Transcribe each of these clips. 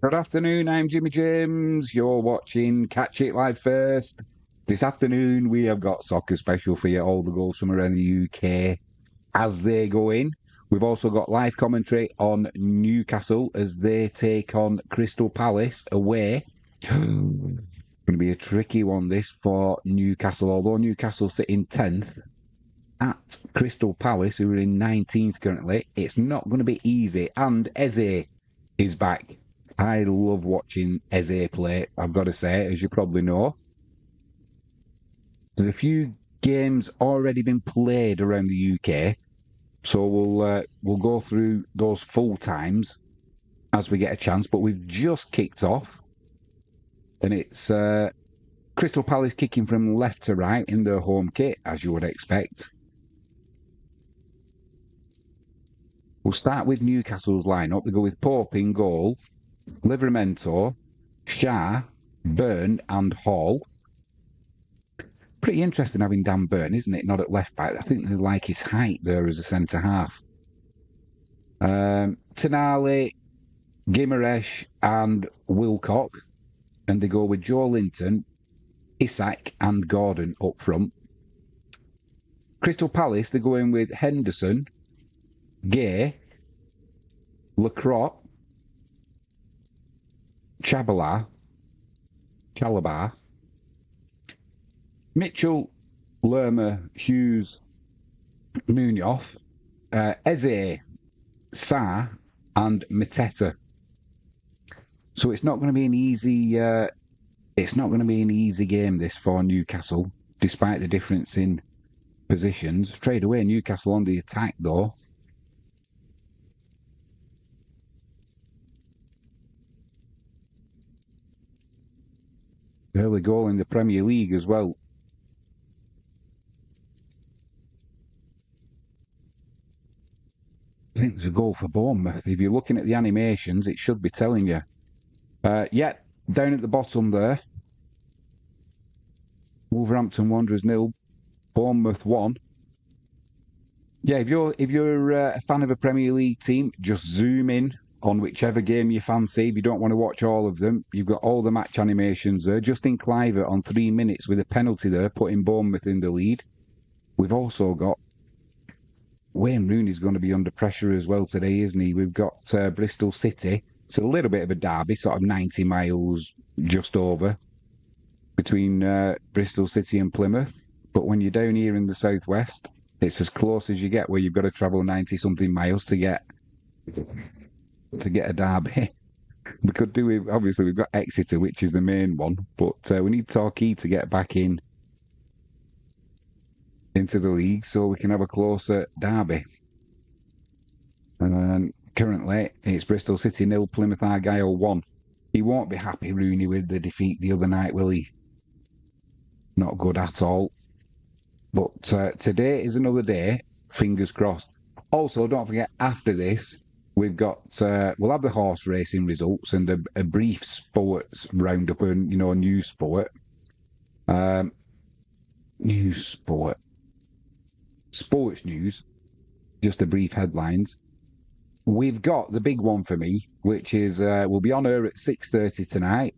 Good afternoon, I'm Jimmy James. You're watching Catch It Live First. This afternoon, we have got soccer special for you, all the goals from around the UK as they go in. We've also got live commentary on Newcastle as they take on Crystal Palace away. Going to be a tricky one, this, for Newcastle. Although Newcastle sit in 10th at Crystal Palace, who are in 19th currently, it's not going to be easy. And Eze is back. I love watching Eze play, I've got to say, as you probably know. There's a few games already been played around the UK, so we'll go through those full times as we get a chance. But we've just kicked off, and it's Crystal Palace kicking from left to right in their home kit, as you would expect. We'll start with Newcastle's lineup. They go with Pope in goal, Livramento, Shah, Byrne, and Hall. Pretty interesting having Dan Byrne, isn't it? Not at left back. I think they like his height there as a centre half. Tonali, Gimaresh, and Wilcock. And they go with Joe Linton, Isak, and Gordon up front. Crystal Palace, they're going with Henderson, Gay, Lacroix, Chalabar, Mitchell, Lerma, Hughes, Munoz, Eze, Sarr, and Mateta. So it's not going to be an easy. It's not going to be an easy game, this, for Newcastle, despite the difference in positions. Straight away, Newcastle on the attack, though. Early goal in the Premier League as well. I think there's a goal for Bournemouth. If you're looking at the animations, it should be telling you. Yeah, down at the bottom there. Wolverhampton Wanderers 0, Bournemouth 1. Yeah, if you're a fan of a Premier League team, just zoom in on whichever game you fancy. If you don't want to watch all of them, you've got all the match animations there. Justin Cliver on 3 minutes with a penalty there, putting Bournemouth in the lead. We've also got Wayne Rooney's going to be under pressure as well today, isn't he? We've got Bristol City. It's a little bit of a derby, sort of 90 miles just over between Bristol City and Plymouth. But when you're down here in the southwest, it's as close as you get, where you've got to travel 90-something miles to get a derby. We could do with, obviously, we've got Exeter, which is the main one, but we need Torquay to get back into the league so we can have a closer derby. And currently, it's Bristol City 0, Plymouth Argyle 1. He won't be happy, Rooney, with the defeat the other night, will he? Not good at all. But today is another day, fingers crossed. Also, don't forget, after this, we've got we'll have the horse racing results and a brief sports roundup and news sport. Sports news, just a brief headlines. We've got the big one for me, which is we'll be on air at 6:30 tonight,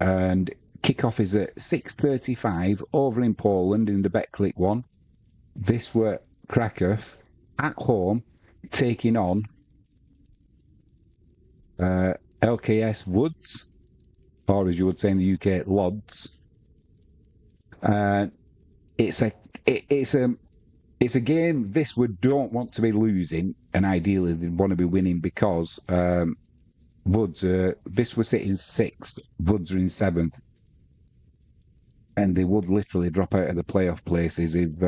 and kickoff is at 6:35 over in Poland in the Betclic one. This were Krakow at home taking on LKS Woods, or as you would say in the UK, Lods. It's a game Viswood don't want to be losing, and ideally they want to be winning because Woods, Viswood sitting 6th, Woods are in 7th, and they would literally drop out of the playoff places if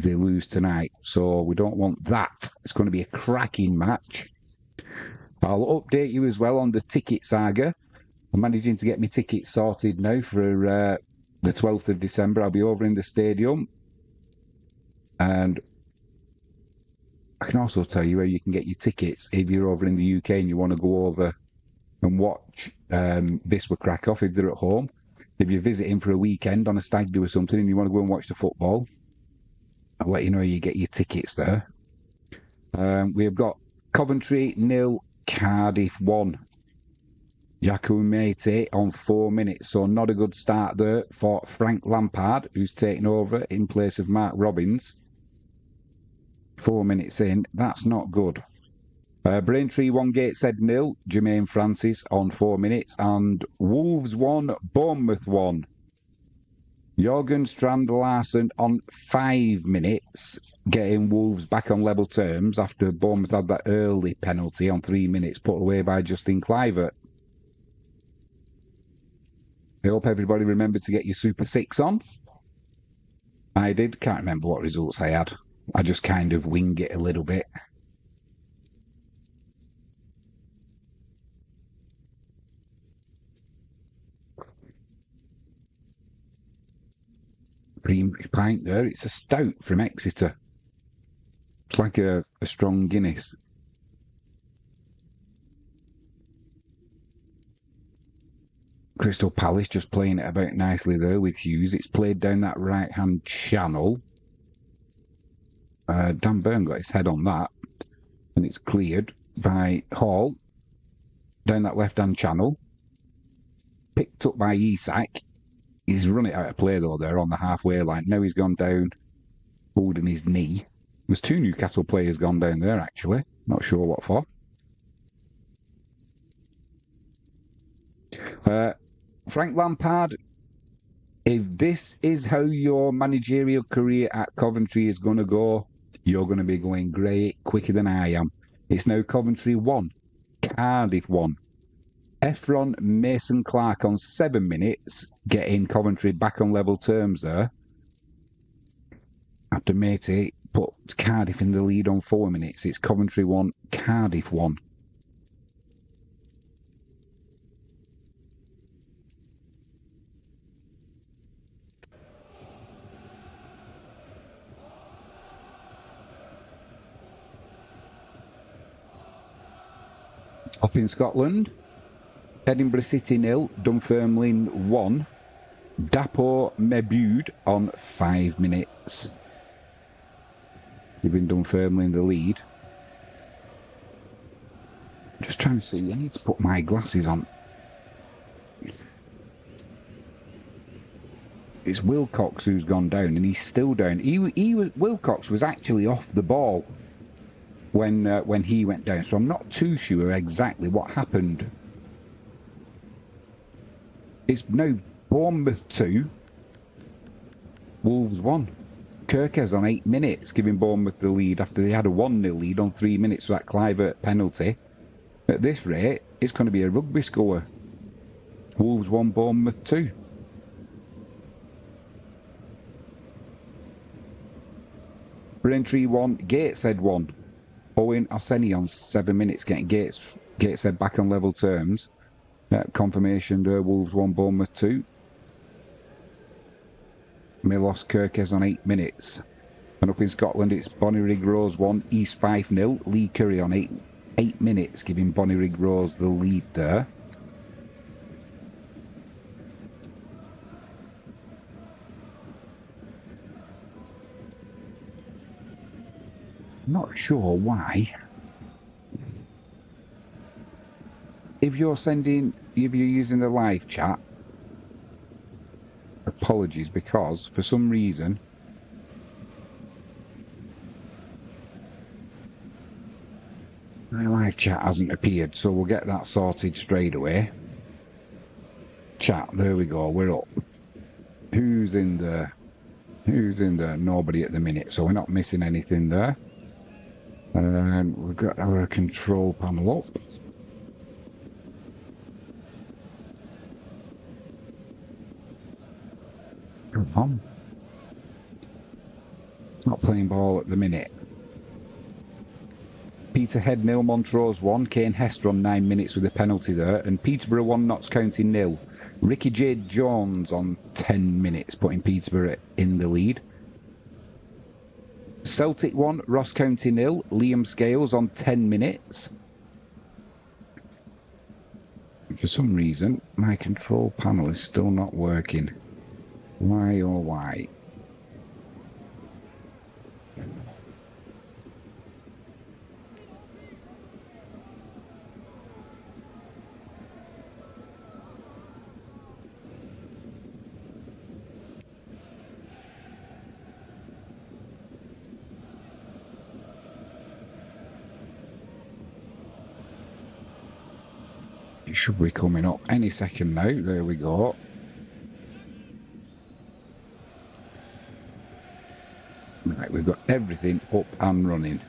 they lose tonight. So we don't want that. It's going to be a cracking match. I'll update you as well on the ticket saga. I'm managing to get my tickets sorted now for the 12th of December. I'll be over in the stadium. And I can also tell you where you can get your tickets if you're over in the UK and you want to go over and watch Wisła Krakow if they're at home. If you're visiting for a weekend on a stag do or something and you want to go and watch the football, I'll let you know you get your tickets there. We have got Coventry 0, Cardiff 1. Yaku Mate on 4 minutes, so not a good start there for Frank Lampard, who's taken over in place of Mark Robbins. 4 minutes in, that's not good. Braintree 1, Gateshead 0, Jermaine Francis on 4 minutes, and Wolves 1, Bournemouth 1. Jorgen Strand Larsen on 5 minutes, getting Wolves back on level terms after Bournemouth had that early penalty on 3 minutes put away by Justin Kluivert. I hope everybody remembered to get your Super 6 on. I did. Can't remember what results I had. I just kind of wing it a little bit. Greenwich pint there. It's a stout from Exeter. It's like a strong Guinness. Crystal Palace just playing it about nicely there with Hughes. It's played down that right-hand channel. Dan Burn got his head on that. And it's cleared by Hall. Down that left-hand channel. Picked up by Isak. He's run it out of play though there on the halfway line. Now he's gone down holding his knee. There's 2 Newcastle players gone down there actually. Not sure what for. Frank Lampard, if this is how your managerial career at Coventry is going to go, you're going to be going great quicker than I am. It's now Coventry 1, Cardiff 1. Efron Mason Clark on 7 minutes, getting Coventry back on level terms there. After Matey put Cardiff in the lead on 4 minutes, it's Coventry 1, Cardiff 1. Up in Scotland, Edinburgh City 0, Dunfermline 1. Dapo Mebud on 5 minutes, giving Dunfermline the lead. Just trying to see, I need to put my glasses on. It's Wilcox who's gone down, and he's still down. Wilcox was actually off the ball when he went down, so I'm not too sure exactly what happened. It's now Bournemouth 2, Wolves 1. Kirkes on 8 minutes, giving Bournemouth the lead after they had a 1-0 lead on 3 minutes for that Kluivert penalty. At this rate, it's going to be a rugby score. Wolves 1, Bournemouth 2. Braintree 1, Gateshead 1. Owen Oseni on 7 minutes, getting Gateshead back on level terms. Confirmation there, Wolves 1, Bournemouth 2. Milos Kirkes on 8 minutes. And up in Scotland, it's Bonnyrigg Rose 1, East 5-0. Lee Curry on 8 minutes, giving Bonnyrigg Rose the lead there. Not sure why. If you're using the live chat, apologies, because for some reason my live chat hasn't appeared, so we'll get that sorted straight away. Chat, there we go, we're up. Who's in there? Nobody at the minute, so we're not missing anything there. And we've got our control panel up. Come on. Not playing ball at the minute. Peterhead 0, Montrose 1. Kane Hester on 9 minutes with a penalty there. And Peterborough 1, Notts County 0. Ricky J. Jones on 10 minutes, putting Peterborough in the lead. Celtic 1, Ross County 0. Liam Scales on 10 minutes. For some reason, my control panel is still not working. Why oh why? should be coming up any second now. There we go. Right, we've got everything up and running.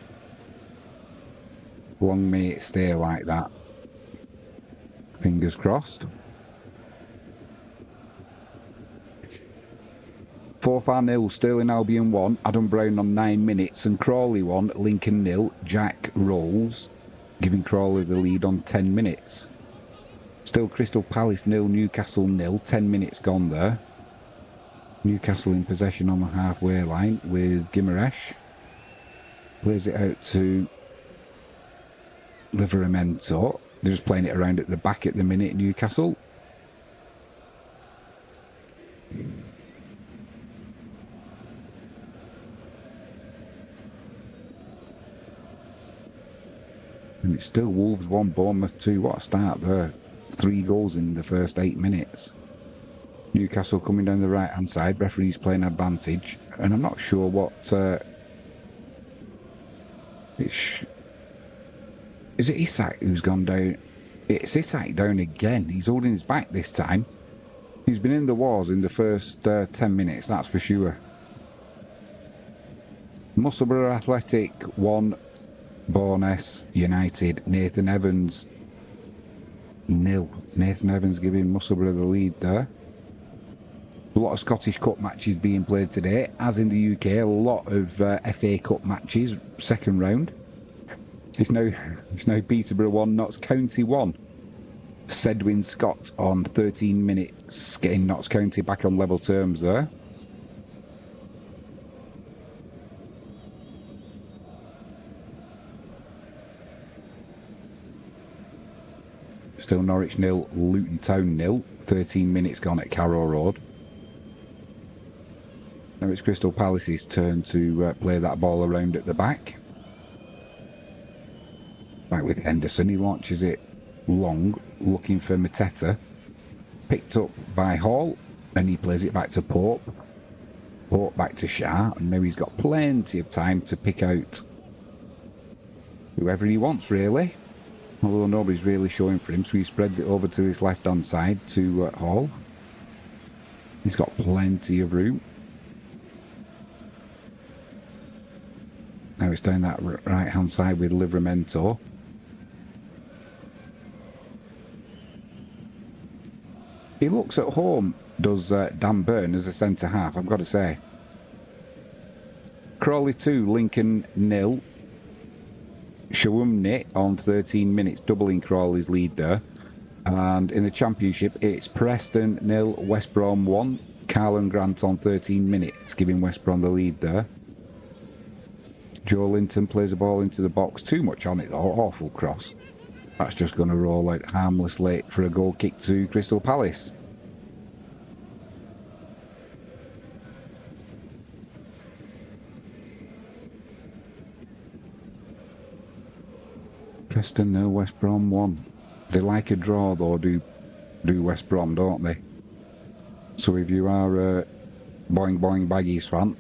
Long may it stay like that. Fingers crossed. 4-0, Sterling Albion 1, Adam Brown on 9 minutes, and Crawley 1, Lincoln 0, Jack Rolls, giving Crawley the lead on 10 minutes. Still Crystal Palace 0, Newcastle 0, 10 minutes gone there. Newcastle in possession on the halfway line with Gimaresh. Plays it out to Livramento. They're just playing it around at the back at the minute, Newcastle. And it's still Wolves 1, Bournemouth 2. What a start there. 3 goals in the first 8 minutes. Newcastle coming down the right-hand side. Referee's playing advantage. And I'm not sure what... is it Isak who's gone down? It's Isak down again. He's holding his back this time. He's been in the wars in the first 10 minutes, that's for sure. Musselburgh Athletic 1, Bournemouth United. Nathan Evans 0. Nathan Evans giving Musselburgh the lead there. A lot of Scottish Cup matches being played today, as in the UK. A lot of FA Cup matches, second round. It's now Peterborough 1, Notts County 1. Sedwin Scott on 13 minutes, getting Notts County back on level terms there. Still Norwich 0, Luton Town 0. 13 minutes gone at Carrow Road. Now it's Crystal Palace's turn to play that ball around at the back. Back with Henderson, he launches it long, looking for Mateta. Picked up by Hall, and he plays it back to Pope. Pope back to Shah, and now he's got plenty of time to pick out whoever he wants, really. Although nobody's really showing for him, so he spreads it over to this left-hand side to Hall. He's got plenty of room. Now it's down that right-hand side with Livramento. He looks at home, does Dan Burn as a centre-half, I've got to say. Crawley 2, Lincoln 0. Shawumni on 13 minutes, doubling Crawley's lead there. And in the Championship, it's Preston 0, West Brom 1. Carlin Grant on 13 minutes, giving West Brom the lead there. Joe Linton plays the ball into the box. Too much on it, though. Awful cross. That's just going to roll out harmlessly for a goal kick to Crystal Palace. Preston 0, West Brom 1. They like a draw, though, do West Brom, don't they? So if you are a Boing Boing Baggies fan,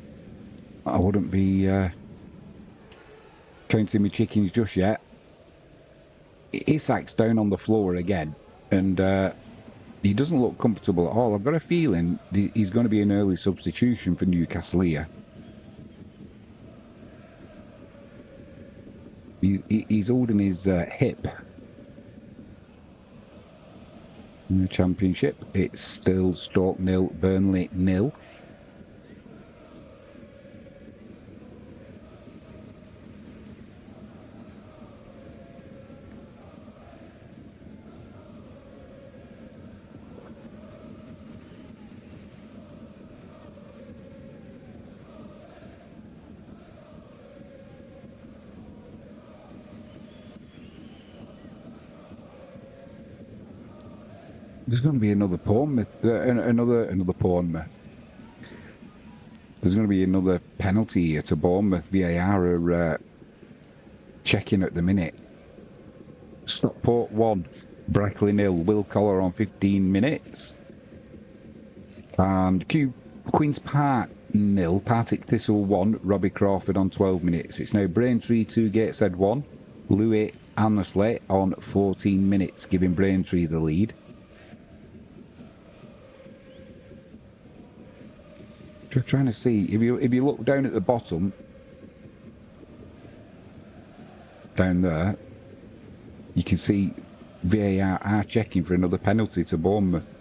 I wouldn't be counting my chickens just yet. Isak's down on the floor again, and he doesn't look comfortable at all. I've got a feeling he's going to be an early substitution for Newcastle here. He's holding his hip. In the Championship, it's still Stoke 0, Burnley 0. There's going to be another Bournemouth, another Bournemouth. There's going to be another penalty here to Bournemouth. VAR are checking at the minute. Stockport 1, Brackley 0, Will Collar on 15 minutes. And Queen's Park 0, Partick Thistle 1, Robbie Crawford on 12 minutes. It's now Braintree 2, Gateshead 1. Louis Annesley on 14 minutes, giving Braintree the lead. Just trying to see, if you look down at the bottom, down there, you can see VAR are checking for another penalty to Bournemouth.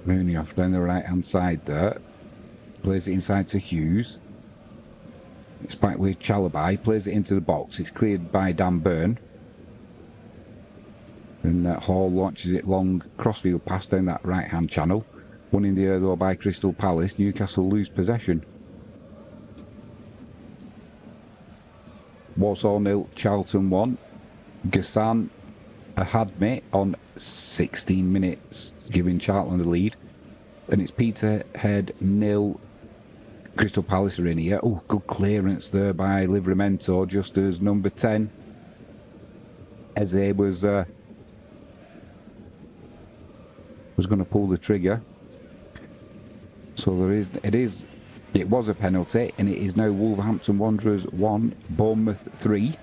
Mooney off down the right hand side there. Plays it inside to Hughes. It's back with Chalabai. Plays it into the box. It's cleared by Dan Burn. And Hall launches it long, crossfield pass down that right hand channel. Won in the air though by Crystal Palace. Newcastle lose possession. Walsall 0, Charlton 1. Gassan Ahadme on 16 minutes, giving Charlton the lead. And it's Peterhead 0, Crystal Palace are in here. Oh, good clearance there by Livramento, just as number 10 Eze was going to pull the trigger. So it was a penalty, and it is now Wolverhampton Wanderers 1, Bournemouth 3.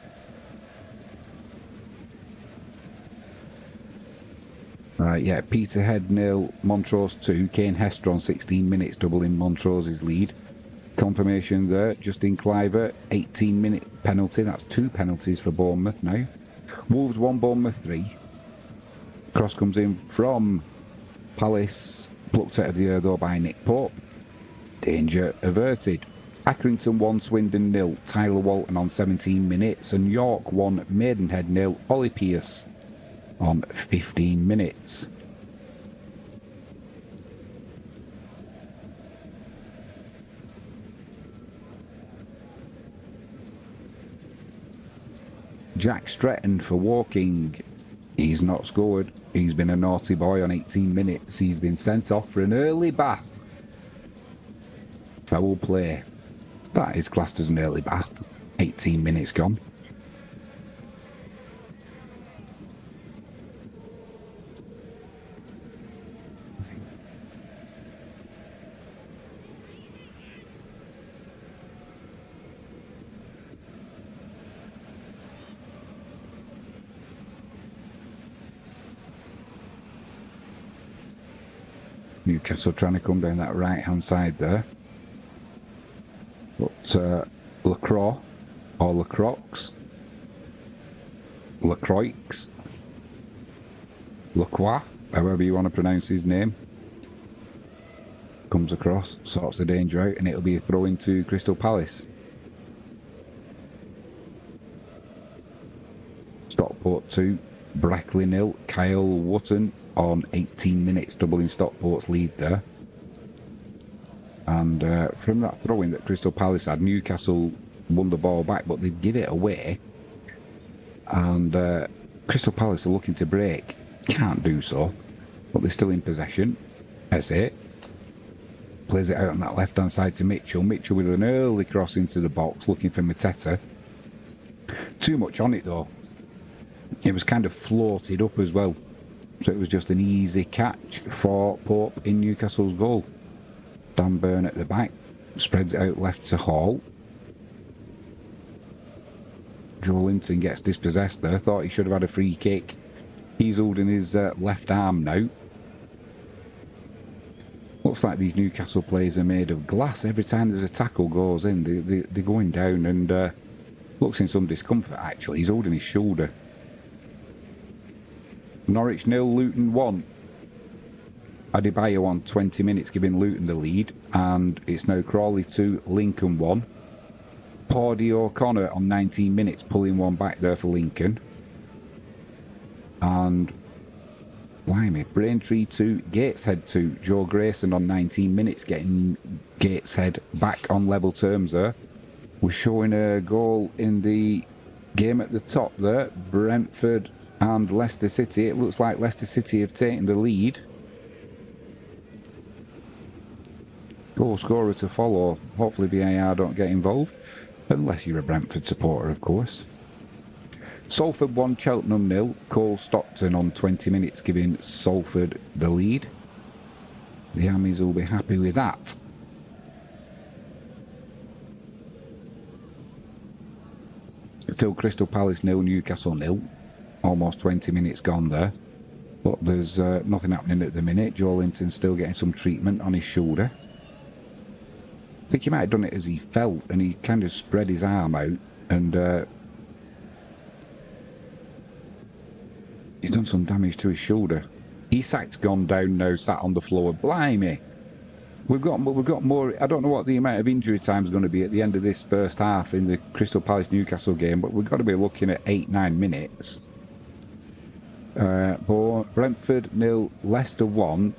Yeah, Peterhead 0, Montrose 2, Kane Hester on 16 minutes, doubling Montrose's lead. Confirmation there, Justin Cliver, 18-minute penalty. That's 2 penalties for Bournemouth now. Wolves 1, Bournemouth 3. Cross comes in from Palace, plucked out of the air though by Nick Pope. Danger averted. Accrington 1, Swindon 0, Tyler Walton on 17 minutes. And York 1, Maidenhead 0, Ollie Pearce on 15 minutes. Jack Stretton for Woking. He's not scored. He's been a naughty boy on 18 minutes. He's been sent off for an early bath. Foul play. That is classed as an early bath. 18 minutes gone. Newcastle trying to come down that right hand side there. But Lacroix or Lacroix, Lacroix, however you want to pronounce his name, comes across, sorts the danger out, and it'll be a throw into Crystal Palace. Stockport 2, Brackley 0, Kyle Wotton on 18 minutes, doubling Stockport's lead there. And from that throw-in that Crystal Palace had, Newcastle won the ball back, but they'd give it away. And Crystal Palace are looking to break. Can't do so, but they're still in possession. That's it. Plays it out on that left-hand side to Mitchell. Mitchell with an early cross into the box, looking for Mateta. Too much on it, though. It was kind of floated up as well. So it was just an easy catch for Pope in Newcastle's goal. Dan Burn at the back, spreads it out left to Hall. Joe Linton gets dispossessed there, thought he should have had a free kick. He's holding his left arm now. Looks like these Newcastle players are made of glass. Every time there's a tackle goes in, they're going down, and looks in some discomfort actually. He's holding his shoulder. Norwich 0, Luton 1. Adebayo on 20 minutes, giving Luton the lead, and it's now Crawley 2, Lincoln 1. Pawdy O'Connor on 19 minutes, pulling one back there for Lincoln. And blimey, Braintree 2, Gateshead 2. Joe Grayson on 19 minutes, getting Gateshead back on level terms there. We're showing a goal in the game at the top there. Brentford and Leicester City. It looks like Leicester City have taken the lead. Goal scorer to follow. Hopefully VAR don't get involved, unless you're a Brentford supporter, of course. Salford 1, Cheltenham 0. Cole Stockton on 20 minutes, giving Salford the lead. The Hammies will be happy with that. Still Crystal Palace 0, Newcastle 0. Almost 20 minutes gone there. But there's nothing happening at the minute. Joelinton's still getting some treatment on his shoulder. I think he might have done it as he fell, and he kind of spread his arm out, and he's done some damage to his shoulder. Isak's gone down now, sat on the floor. Blimey. We've got more. I don't know what the amount of injury time is going to be at the end of this first half in the Crystal Palace Newcastle game, but we've got to be looking at 8-9 minutes. Brentford 0, Leicester 1.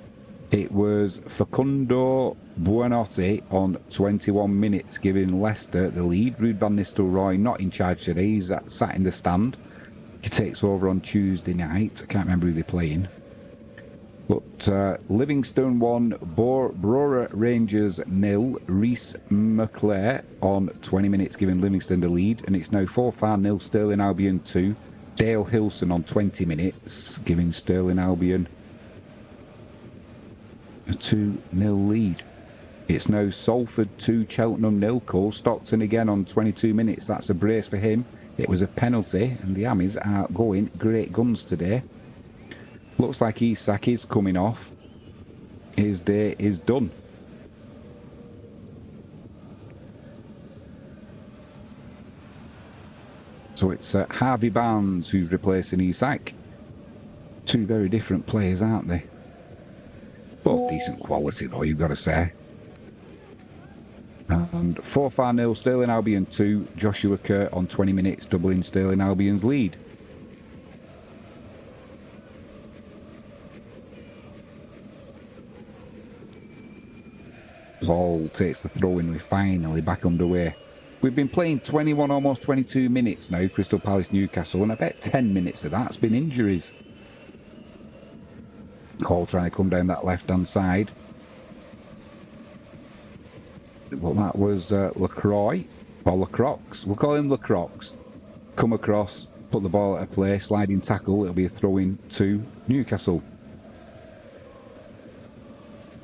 It was Facundo Buonotti on 21 minutes, giving Leicester the lead. Ruud van Nistelrooy not in charge today. He's sat in the stand. He takes over on Tuesday night. I can't remember who they're playing. But Livingston 1, Brora Rangers 0. Reece McClare on 20 minutes, giving Livingston the lead. And it's now 4-4 0, Stirling Albion 2. Dale Hilson on 20 minutes, giving Stirling Albion a 2-0 lead. It's now Salford 2, Cheltenham 0. Cole Stockton again on 22 minutes. That's a brace for him. It was a penalty, and the Hammies are going great guns today. Looks like Isak is coming off. His day is done. So it's Harvey Barnes who's replacing Isak. Two very different players, aren't they? Both decent quality, though, you've got to say. And 4-4 0, Stirling Albion 2. Joshua Kerr on 20 minutes, doubling Stirling Albion's lead. Paul takes the throw in. We're finally back underway. We've been playing 21, almost 22 minutes now, Crystal Palace Newcastle, and I bet 10 minutes of that's been injuries. Hall trying to come down that left-hand side. Well, that was Lacroix, or Lacroix. We'll call him Lacroix. Come across, put the ball at a play, sliding tackle. It'll be a throw-in to Newcastle.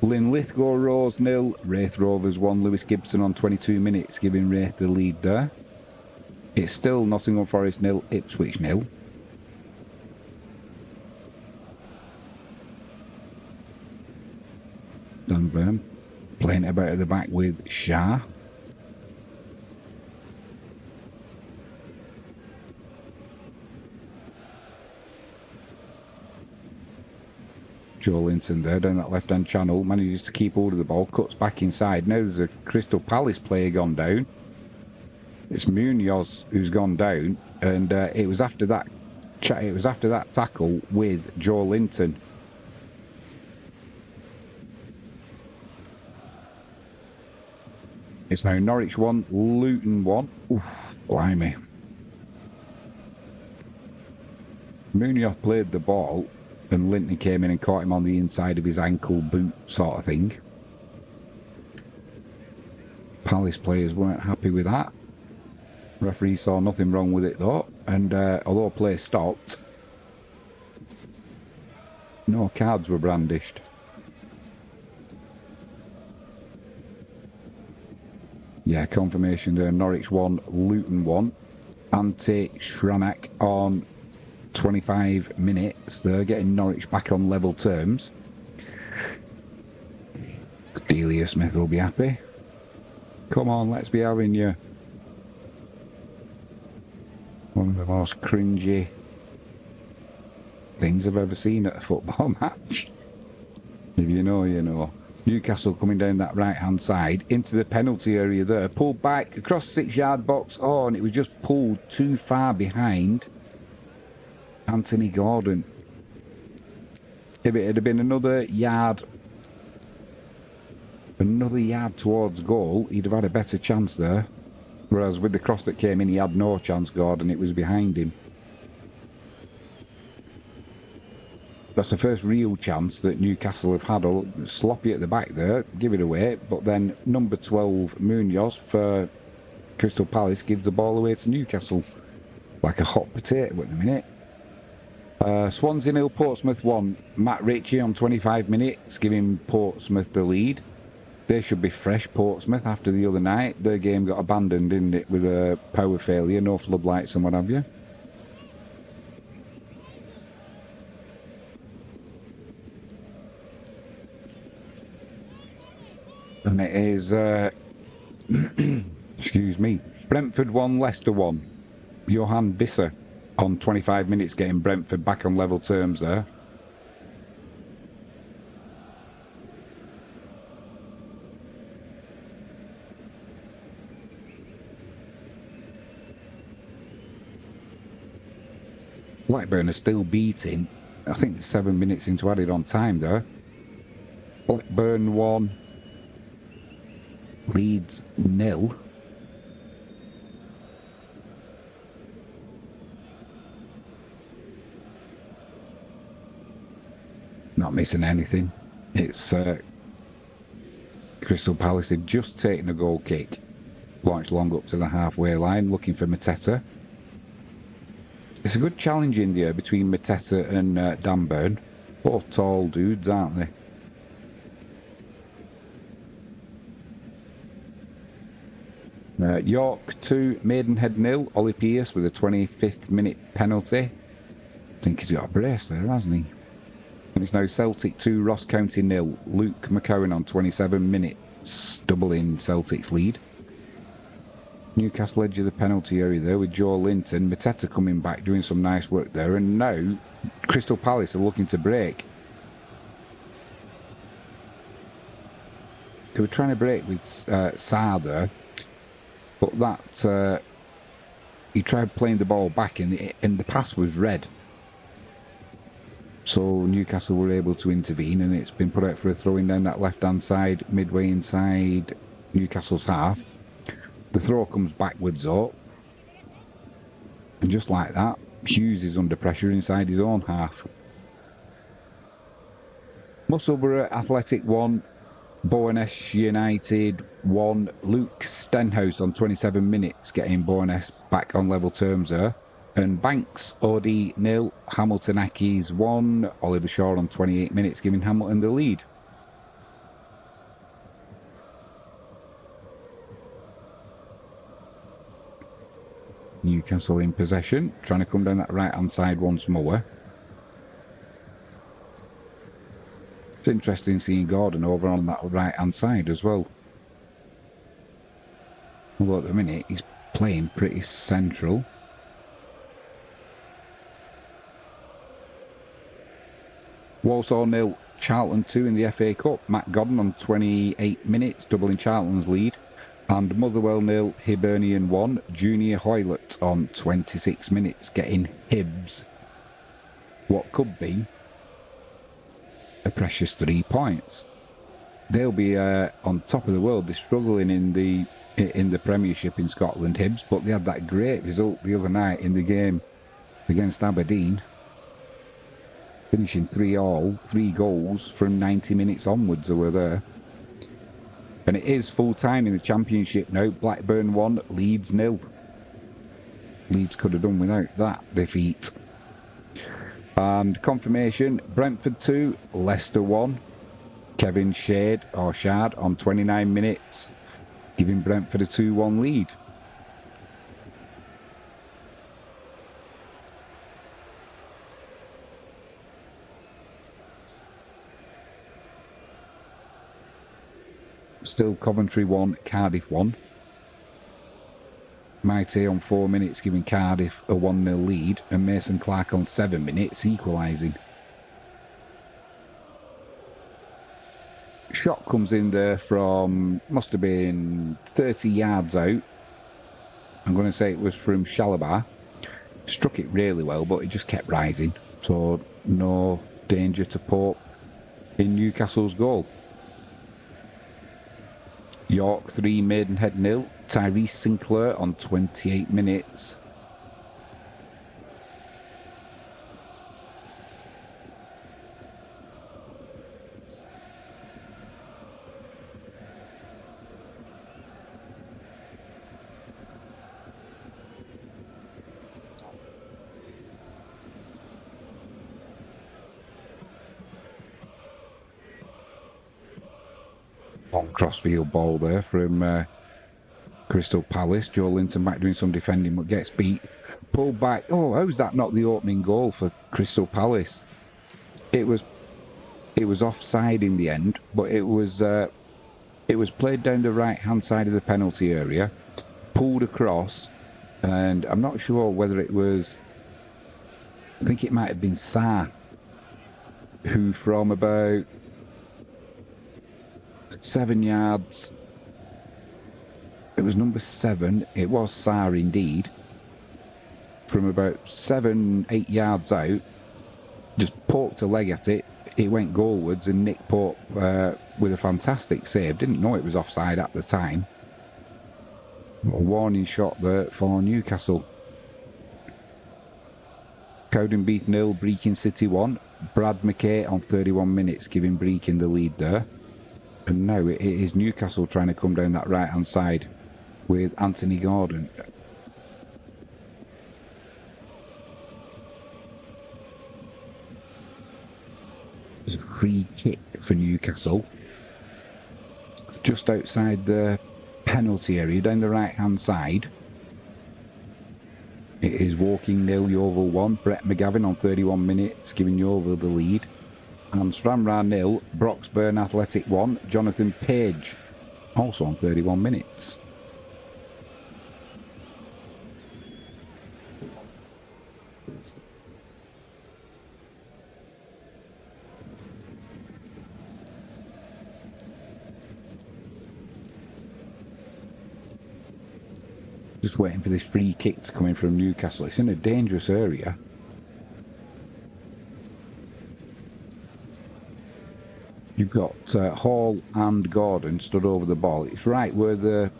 Linlithgow Rose 0, Wraith Rovers 1. Lewis Gibson on 22 minutes, giving Wraith the lead there. It's still Nottingham Forest 0, Ipswich 0. Dunburn playing it about at the back with Shah. Joelinton there down that left-hand channel, manages to keep hold of the ball, cuts back inside. Now there's a Crystal Palace player gone down. It's Munoz who's gone down, and it was after that tackle with Joelinton. It's now Norwich 1, Luton 1. Oof, blimey. Munoz played the ball, and Linton came in and caught him on the inside of his ankle boot sort of thing. Palace players weren't happy with that. Referee saw nothing wrong with it though, and although play stopped, no cards were brandished. Yeah, confirmation there. Norwich 1, Luton 1. Ante Shranak on 25 minutes. They're getting Norwich back on level terms. Delia Smith will be happy. Come on, let's be having you. One of the most cringy things I've ever seen at a football match. If you know, you know. Newcastle coming down that right-hand side into the penalty area there. Pulled back across 6-yard box. Oh, and it was just pulled too far behind Anthony Gordon. If it had been another yard towards goal, he'd have had a better chance there. Whereas with the cross that came in, he had no chance, Gordon. It was behind him. That's the first real chance that Newcastle have had. Sloppy at the back there, give it away. But then number 12, Munoz for Crystal Palace, gives the ball away to Newcastle. like a hot potato at the minute. Swansea 0, Portsmouth 1. Matt Ritchie on 25 minutes, giving Portsmouth the lead. They should be fresh, Portsmouth, after the other night. Their game got abandoned, didn't it, with a power failure, no floodlights and what have you. And it is, excuse me, Brentford 1, Leicester 1. Johan Visser on 25 minutes, getting Brentford back on level terms there. Blackburn are still beating. I think 7 minutes into added on time there. Blackburn 1, Leeds 0. Not missing anything. It's Crystal Palace had just taken a goal kick. Launched long up to the halfway line, looking for Mateta. It's a good challenge in the air between Mateta and Dan Burn. Both tall dudes, aren't they? York 2, Maidenhead 0. Ollie Pearce with a 25th minute penalty. I think he's got a brace there, hasn't he? And it's now Celtic 2, Ross County 0. Luke McCowan on 27 minutes, doubling Celtic's lead. Newcastle edge of the penalty area there with Joe Linton. Mateta coming back, doing some nice work there. And now Crystal Palace are looking to break. They were trying to break with Sarr there, but that he tried playing the ball back and the pass was red. So Newcastle were able to intervene, and it's been put out for a throw-in down that left-hand side, midway inside Newcastle's half. The throw comes backwards up, and just like that, Hughes is under pressure inside his own half. Musselburgh Athletic 1, Bowness United 1. Luke Stenhouse on 27 minutes, getting Bowness back on level terms there. And Banks OD 0, Hamilton Accies 1. Oliver Shaw on 28 minutes, giving Hamilton the lead. Newcastle in possession, trying to come down that right-hand side once more. It's interesting seeing Gordon over on that right-hand side as well. Although at the minute, he's playing pretty central. Walsall 0, Charlton 2 in the FA Cup. Matt Godden on 28 minutes, doubling Charlton's lead. And Motherwell 0, Hibernian 1. Junior Hoylett on 26 minutes, getting Hibs what could be a precious 3 points. They'll be on top of the world. They're struggling in the Premiership in Scotland, Hibs, but they had that great result the other night in the game against Aberdeen, finishing 3-3, 3 goals from 90 minutes onwards they were there. And it is full time in the Championship now. Blackburn 1, Leeds 0. Leeds could have done without that defeat. And confirmation, Brentford 2, Leicester 1. Kevin Shade on 29 minutes, giving Brentford a 2-1 lead. Still Coventry 1, Cardiff 1. Maite on 4 minutes, giving Cardiff a 1-0 lead, and Mason Clark on 7 minutes, equalising. Shot comes in there from, must have been 30 yards out. I'm going to say it was from Shalabar. Struck it really well, but it just kept rising. So no danger to Pope in Newcastle's goal. York 3, Maidenhead 0. Tyrese Sinclair on 28 minutes. Long crossfield ball there from Crystal Palace. Joe Linton back doing some defending but gets beat. Pulled back. Oh, how's that not the opening goal for Crystal Palace? It was offside in the end, but it was played down the right-hand side of the penalty area, pulled across, and I'm not sure whether it was... I think it might have been Sarr, who from about 7 yards... It was number 7. It was Sarr indeed. From about 7-8 yards out, just poked a leg at it. It went goalwards, and Nick Pope with a fantastic save. Didn't know it was offside at the time. A warning shot there for Newcastle. Cowdenbeath 0, Brechin City 1. Brad McKay on 31 minutes, giving Brechin the lead there. And now it is Newcastle trying to come down that right-hand side with Anthony Gordon. There's a free kick for Newcastle. Just outside the penalty area, down the right-hand side. It is Woking 0, Yeovil 1. Brett McGavin on 31 minutes, giving Yeovil the lead. And Stranraer 0, Broxburn Athletic 1. Jonathan Page, also on 31 minutes. Just waiting for this free kick to come in from Newcastle. It's in a dangerous area. You've got Hall and Gordon stood over the ball. It's right where the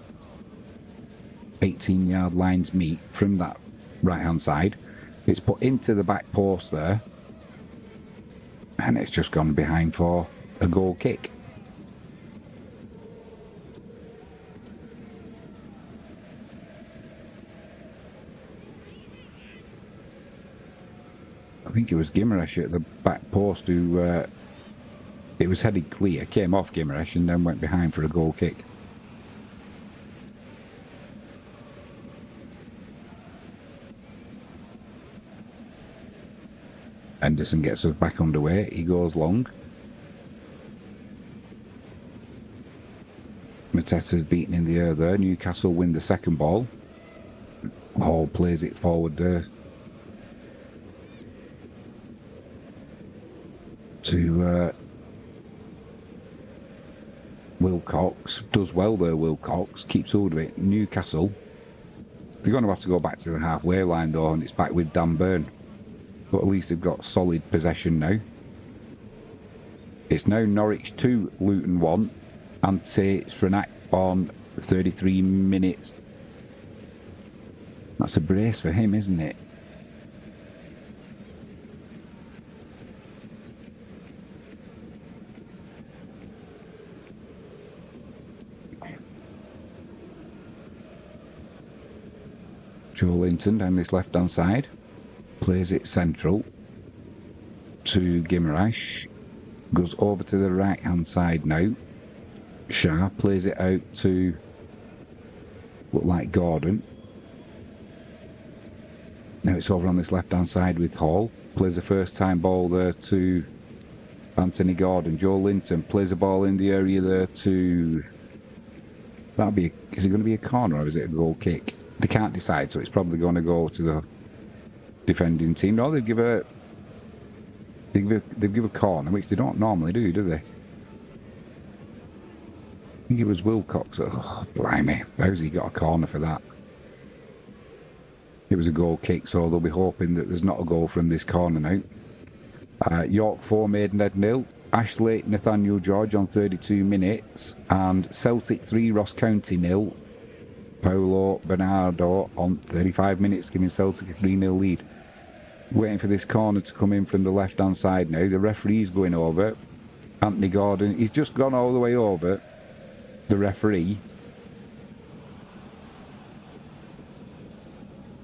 18-yard lines meet from that right-hand side. It's put into the back post there. And it's just gone behind for a goal kick. I think it was Gimaresh at the back post who... it was headed clear, came off Gimaresh and then went behind for a goal kick. Henderson gets us back underway. He goes long. Mateta's beaten in the air there. Newcastle win the second ball. Hall plays it forward there to Wilcox. Does well there, Wilcox. Keeps hold of it. Newcastle, they're going to have to go back to the halfway line though, and it's back with Dan Burn. But at least they've got solid possession now. It's now Norwich 2, Luton 1. Ante Srenak on 33 minutes. That's a brace for him, isn't it? Joe Linton down this left-hand side. Plays it central to Gimaresh. Goes over to the right-hand side now. Shah plays it out to look like Gordon. Now it's over on this left-hand side with Hall. Plays a first-time ball there to Anthony Gordon. Joe Linton plays a ball in the area there to... That'll be... Is it going to be a corner or is it a goal kick? They can't decide, so it's probably going to go to the defending team. No, they give a corner, which they don't normally do they? I think it was Wilcox. Oh, blimey. How's he got a corner for that? It was a goal kick, so they'll be hoping that there's not a goal from this corner now. York 4, Maidenhead 0. Ashley Nathaniel George on 32 minutes. And Celtic 3, Ross County 0. Paolo Bernardo on 35 minutes, giving Celtic a 3-0 lead. Waiting for this corner to come in from the left-hand side now. The referee's going over. Anthony Gordon, he's just gone all the way over. The referee.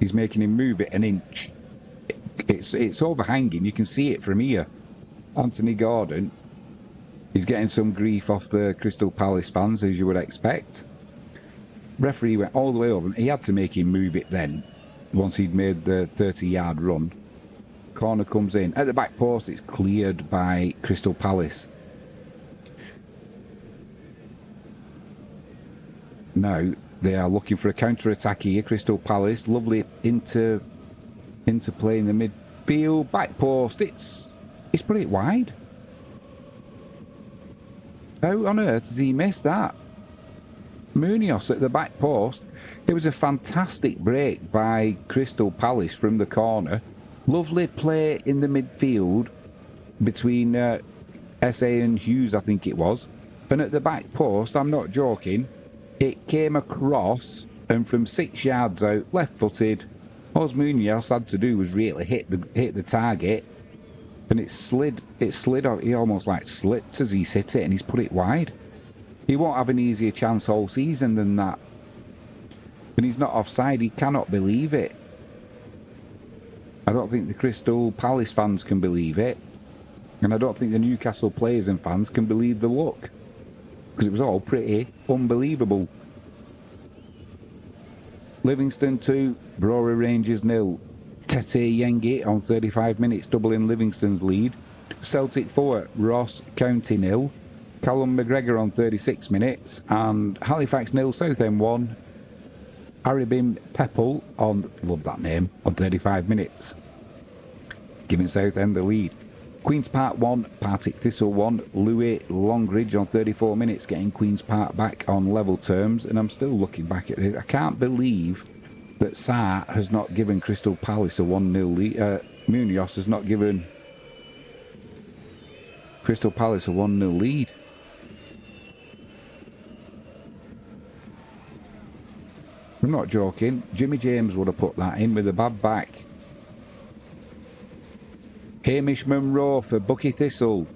He's making him move it an inch. It's overhanging. You can see it from here. Anthony Gordon He's getting some grief off the Crystal Palace fans, as you would expect. Referee went all the way over. He had to make him move it then, once he'd made the 30-yard run. Corner comes in. At the back post, it's cleared by Crystal Palace. Now, they are looking for a counter-attack here. Crystal Palace, lovely into play in the midfield. Back post, it's put it wide. How on earth has he missed that? Munoz at the back post. It was a fantastic break by Crystal Palace from the corner. Lovely play in the midfield between SA and Hughes, I think it was. And at the back post, I'm not joking, it came across and from 6 yards out, left-footed. All Munoz had to do was really hit the target, and it slid out. He almost like slipped as he's hit it, and he's put it wide. He won't have an easier chance all season than that. And he's not offside. He cannot believe it. I don't think the Crystal Palace fans can believe it. And I don't think the Newcastle players and fans can believe the look. Because it was all pretty unbelievable. Livingston 2, Brora Rangers 0. Tete Yengi on 35 minutes, doubling Livingston's lead. Celtic 4, Ross County 0. Callum McGregor on 36 minutes. And Halifax 0, Southend 1. Arabin Pepple on, love that name, on 35 minutes. Giving Southend the lead. Queen's Park 1, Partick Thistle 1. Louis Longridge on 34 minutes, getting Queen's Park back on level terms. And I'm still looking back at it. I can't believe that Sarr has not given Crystal Palace a 1-0 lead. Munoz has not given Crystal Palace a 1-0 lead. I'm not joking. Jimmy James would have put that in with a bad back. Hamish Munro for Bucky Thistle.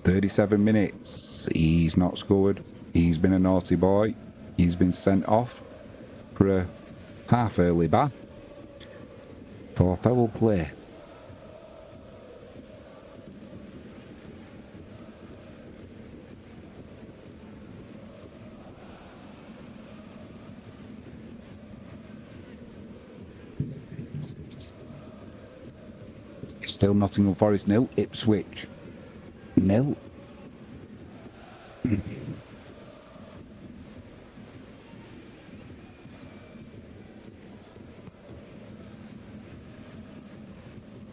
37 minutes. He's not scored. He's been a naughty boy. He's been sent off for a half early bath for foul play. Still Nottingham Forest 0, Ipswich 0.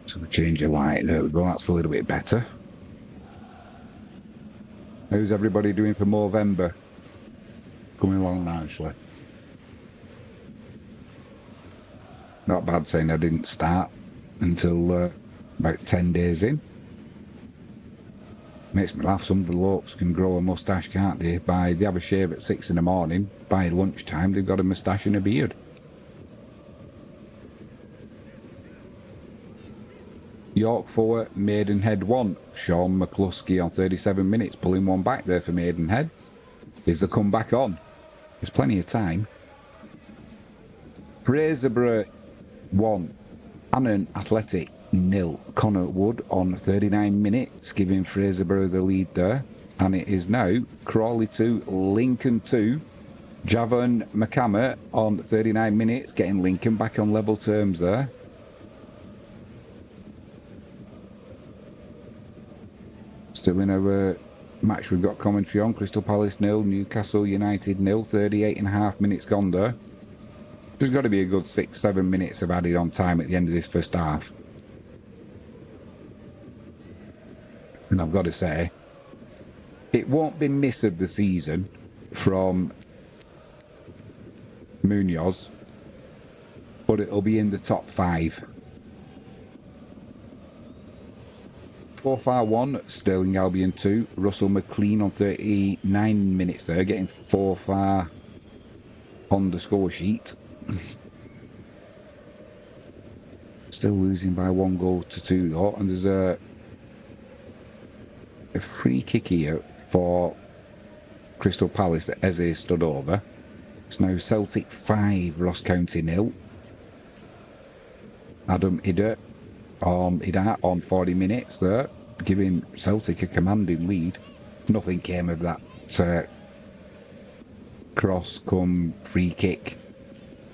So we change the light. There we go, that's a little bit better. How's everybody doing for Movember? Coming along nicely. Not bad saying I didn't start until about 10 days in. Makes me laugh. Some blokes can grow a moustache, can't they? They have a shave at 6 in the morning. By lunchtime, they've got a moustache and a beard. York 4, Maidenhead 1. Sean McCluskey on 37 minutes, pulling one back there for Maidenhead. Is the comeback on? There's plenty of time. Fraserburgh 1. Annan Athletic 0. Connor Wood on 39 minutes, giving Fraserburgh the lead there. And it is now Crawley 2, Lincoln 2. Javon McCammer on 39 minutes, getting Lincoln back on level terms there. Still in our match we've got commentary on. Crystal Palace 0, Newcastle United 0. 38.5 minutes gone there. There's got to be a good 6-7 minutes of added on time at the end of this first half. And I've got to say, it won't be miss of the season from Munoz, but it'll be in the top 5. Forfar 1, Sterling Albion 2, Russell McLean on 39 minutes there, getting Forfar on the score sheet. Still losing by 1 goal to 2 though, and there's a free kick here for Crystal Palace that Eze stood over. It's now Celtic 5, Ross County 0. Adam Iddart on 40 minutes there, giving Celtic a commanding lead. nothing came of that cross come free kick,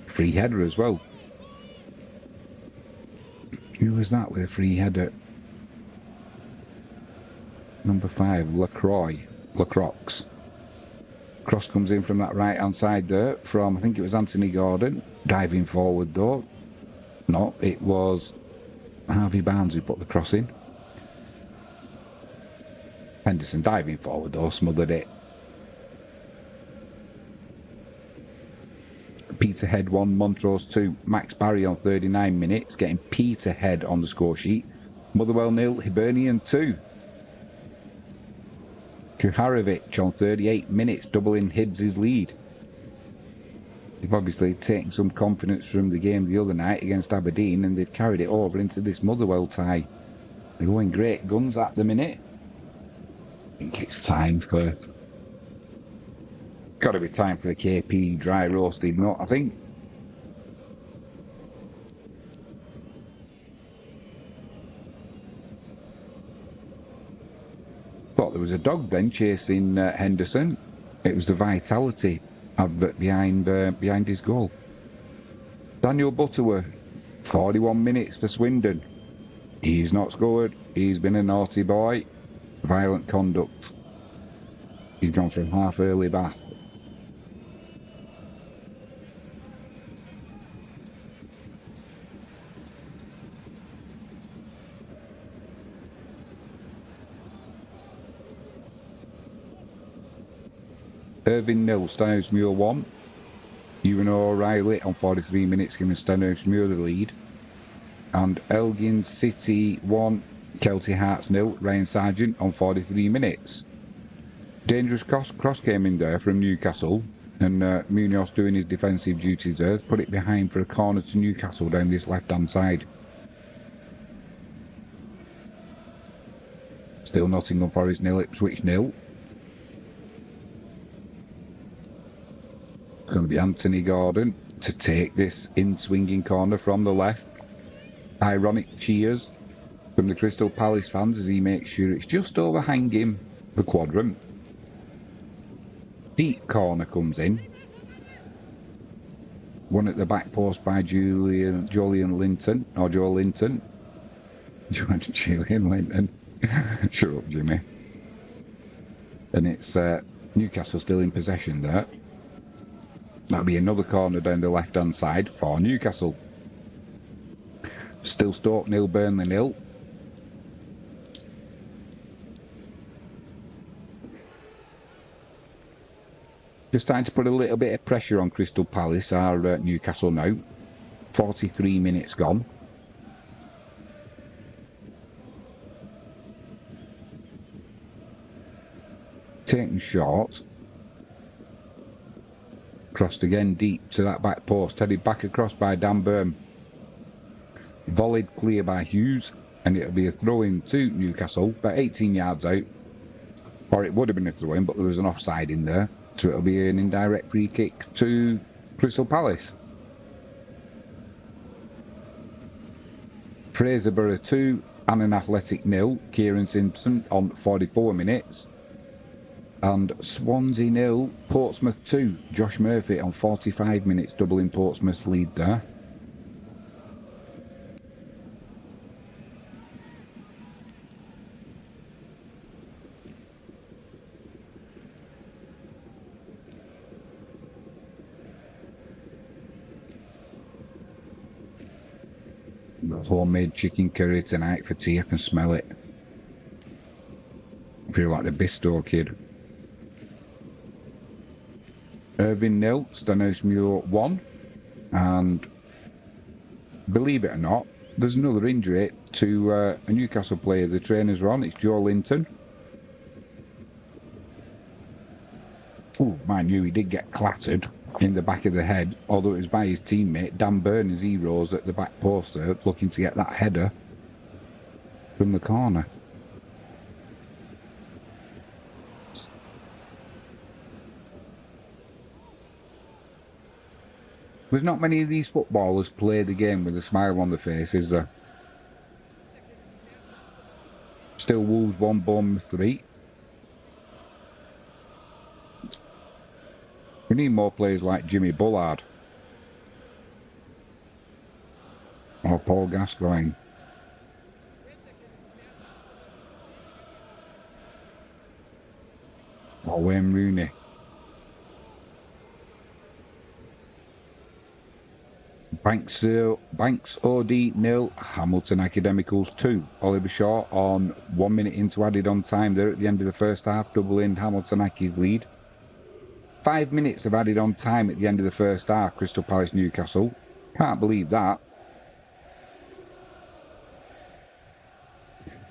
free header as well. Who was that with a free header? Number 5, Lacroix. Cross comes in from that right hand side there from, I think it was Anthony Gordon, diving forward though. No, it was Harvey Barnes who put the cross in. Henderson diving forward though, smothered it. Peterhead 1, Montrose 2. Max Barry on 39 minutes, getting Peterhead on the score sheet. Motherwell 0, Hibernian 2. Kuharovic on 38 minutes, doubling Hibbs' lead. They've obviously taken some confidence from the game the other night against Aberdeen, and they've carried it over into this Motherwell tie. They're going great guns at the minute. I think it's time for... Got to be time for a KP dry roasted nut, I think. Thought there was a dog then chasing Henderson. It was the Vitality advert behind his goal. Daniel Butterworth, 41 minutes for Swindon. He's not scored. He's been a naughty boy. Violent conduct. He's gone for a half early bath. Irving 0, Stenhousemuir 1. Ewan O'Reilly on 43 minutes giving Stenhousemuir the lead. And Elgin City 1, Kelty Hearts 0, Ryan Sargent on 43 minutes. Dangerous cross came in there from Newcastle, and Munoz doing his defensive duties there, put it behind for a corner to Newcastle down this left hand side. Still Nottingham Forest 0, Ipswich 0. It's going to be Anthony Gordon to take this in-swinging corner from the left. Ironic cheers from the Crystal Palace fans as he makes sure it's just overhanging the quadrant. Deep corner comes in. One at the back post by Julian Linton, or Joe Linton. Julian Linton. Shut up, Jimmy. And it's Newcastle still in possession there. That'll be another corner down the left-hand side for Newcastle. Still Stoke 0, Burnley 0. Just starting to put a little bit of pressure on Crystal Palace, are Newcastle now. 43 minutes gone. Taken short. Crossed again deep to that back post, headed back across by Dan Burn. Volleyed clear by Hughes, and it'll be a throw-in to Newcastle, about 18 yards out. Or it would have been a throw-in, but there was an offside in there. So it'll be an indirect free kick to Crystal Palace. Fraserburgh 2, Annan Athletic 0, Kieran Simpson on 44 minutes. And Swansea 0, Portsmouth 2, Josh Murphy on 45 minutes, doubling Portsmouth's lead there. Homemade chicken curry tonight for tea, I can smell it. I feel like the Bisto kid. Irving 0, Stenhousemuir 1, and believe it or not, there's another injury to a Newcastle player the trainers are on. It's Joe Linton. Oh, mind you, he did get clattered in the back of the head, although it was by his teammate Dan Burn as he rose at the back post there, looking to get that header from the corner. There's not many of these footballers play the game with a smile on their face, is there? Still Wolves 1, Bournemouth 3. need more players like Jimmy Bullard or Paul Gascoigne. Or Wayne Rooney. Banks OD 0, Hamilton Academicals 2. Oliver Shaw on 1 minute into added on time there at the end of the first half, doubling Hamilton Accy's lead. 5 minutes of added on time at the end of the first half, Crystal Palace Newcastle. Can't believe that.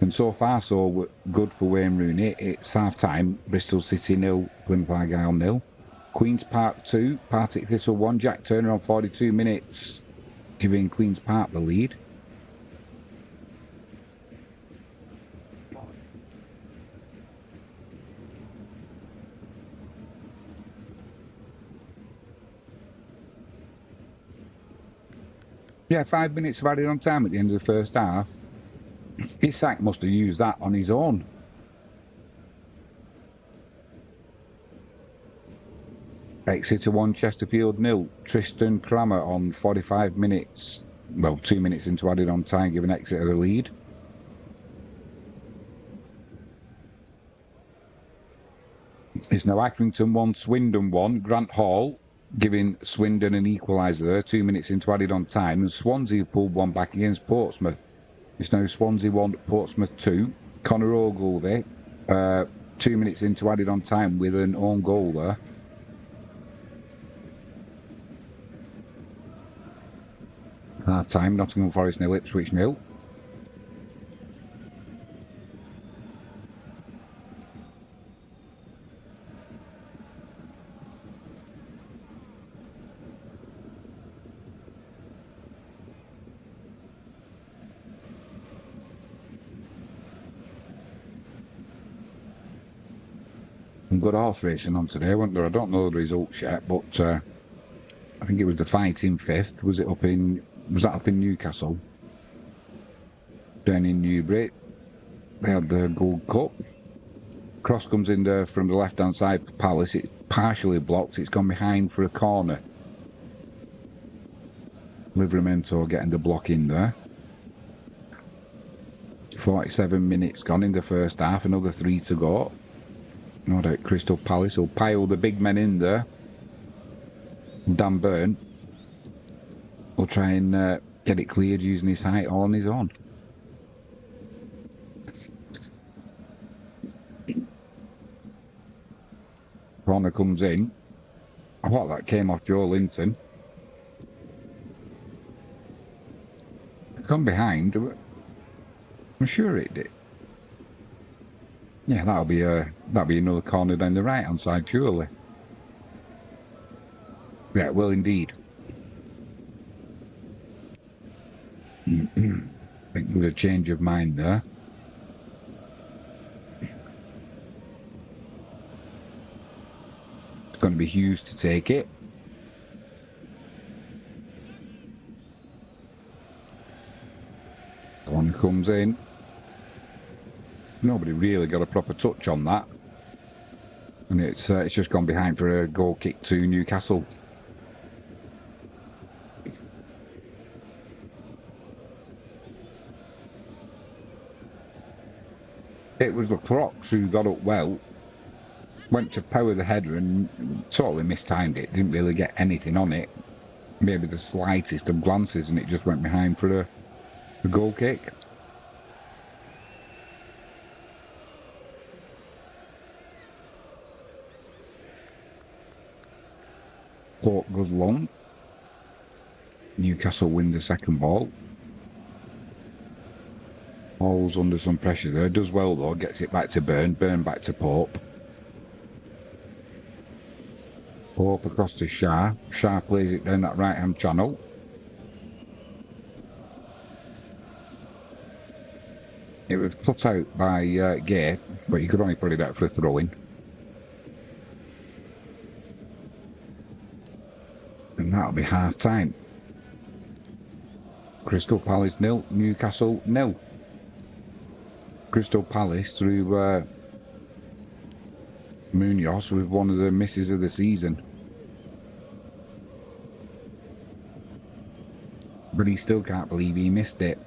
And so far, so good for Wayne Rooney. It's half time. Bristol City 0, Plymouth Argyle 0. Queen's Park 2, Partick Thistle 1. Jack Turner on 42 minutes, giving Queen's Park the lead. Yeah, 5 minutes of added on time at the end of the first half. Isak must have used that on his own. Exeter 1, Chesterfield 0. Tristan Crammer on 45 minutes. Well, 2 minutes into added on time, giving Exeter the lead. It's now Accrington 1, Swindon 1. Grant Hall giving Swindon an equaliser there, 2 minutes into added on time. And Swansea have pulled one back against Portsmouth. It's now Swansea 1, Portsmouth 2. Conor Ogilvie, 2 minutes into added on time with an own goal there. Half time, Nottingham Forest 0, Ipswich 0. Good horse racing on today, wasn't there? I don't know the results yet, but I think it was the Fighting Fifth. Was that up in Newcastle? Down in Newbury, they had the Gold Cup. Cross comes in there from the left-hand side for Palace. It's partially blocked. It's gone behind for a corner. Livramento getting the block in there. 47 minutes gone in the first half. Another 3 to go. No doubt Crystal Palace will pile the big men in there. Dan Burn will try and get it cleared using his height all on his own. Corner comes in. I thought that came off Joe Linton. It's gone behind. I'm sure it did. Yeah, that'll be another corner down the right-hand side, surely. Yeah, well, indeed. I think with a change of mind there. It's going to be Hughes to take it. One comes in. Nobody really got a proper touch on that, and it's just gone behind for a goal kick to Newcastle. It was the Crocs who got up well, went to power the header and totally mistimed it. Didn't really get anything on it, maybe the slightest of glances, and it just went behind for a goal kick. Pope goes long. Newcastle win the second ball. Hall's under some pressure there. Does well though. Gets it back to Burn. Burn back to Pope. Pope across to Shah. Shah plays it down that right-hand channel. It was put out by Gay, but you could only put it out for a throw-in. And that'll be half-time. Crystal Palace 0, Newcastle 0. Crystal Palace through Munoz with one of the misses of the season. but he still can't believe he missed it.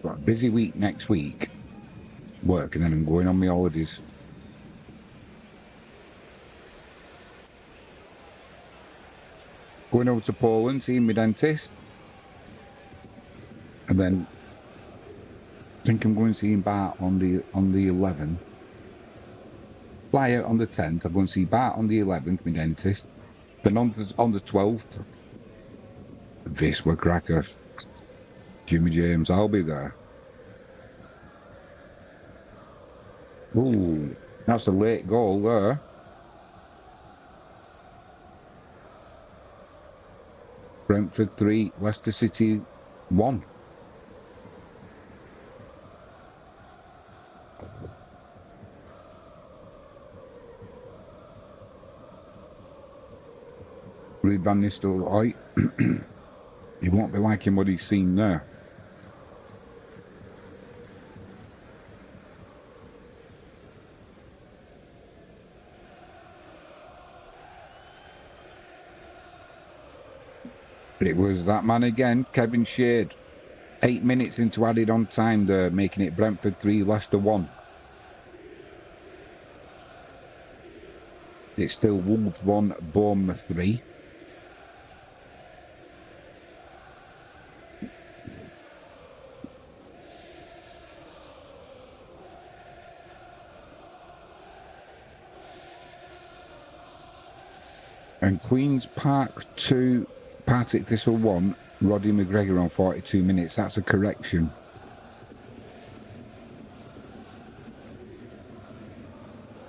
Got a busy week next week, work, and then I'm going on my holidays. Going over to Poland, seeing my dentist, and then I think I'm going to see Bart on the 11th. Fly out on the 10th. I'm going to see Bart on the 11th, my dentist. Then on the 12th, Viswa Cracker, Jimmy James, I'll be there. Ooh, that's a late goal there. Brentford 3, Leicester City 1. Reed Van Nistelrooy. He won't be liking what he's seen there. It was that man again, Kevin Shade. 8 minutes into added on time there, making it Brentford 3, Leicester 1. It's still Wolves 1, Bournemouth 3. And Queen's Park 2, Partick Thistle 1, Roddy McGregor on 42 minutes. That's a correction.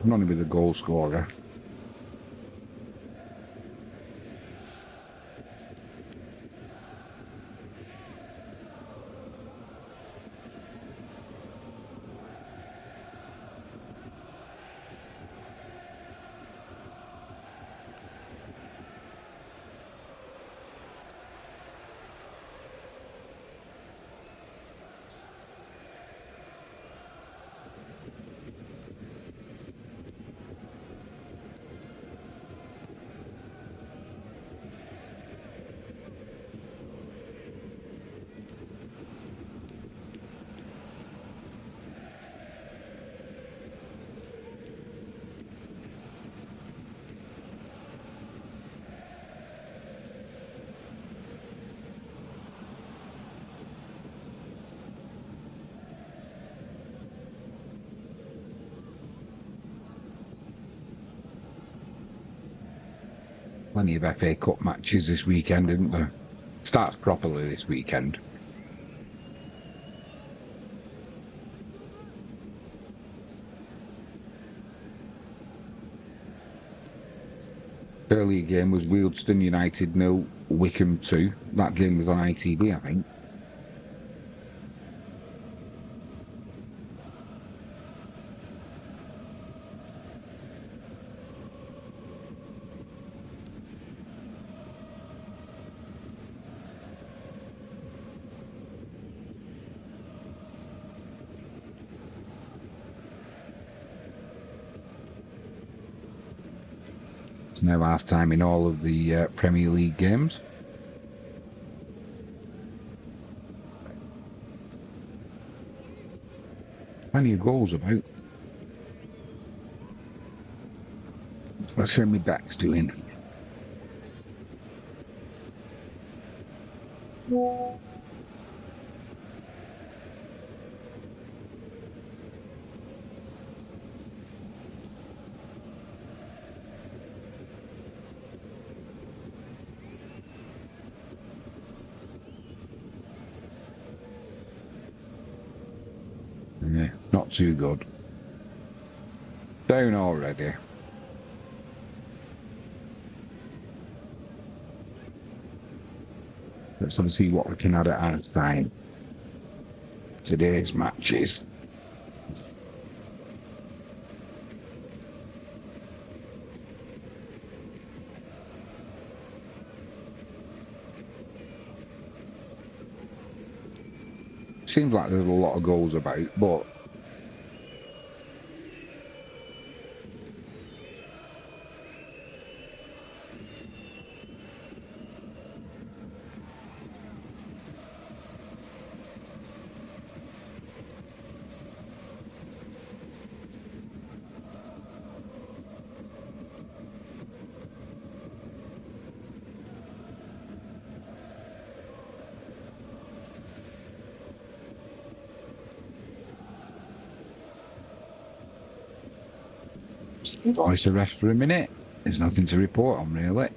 Not even a goal scorer. Plenty of FA Cup matches this weekend, isn't there? Starts properly this weekend. Earlier game was Wealdstone United 0, Wickham 2. That game was on ITV, I think. Now half time in all of the Premier League games. Plenty of goals about. Let's see how my back's doing. Yeah, not too good. Down already. Let's sort of see what we can add at half time. Today's matches. Seems like there's a lot of goals about, but voice the ref for a minute. There's nothing to report on, really.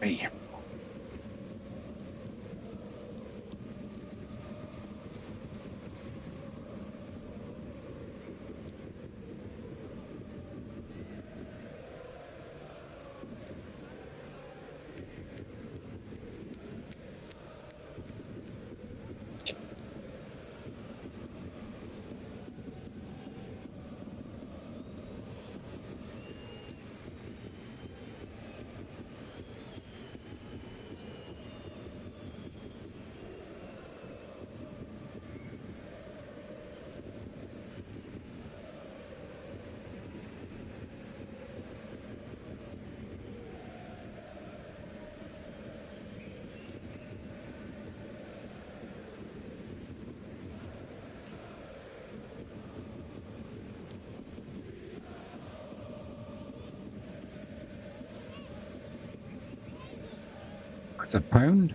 Hey. That's a pound.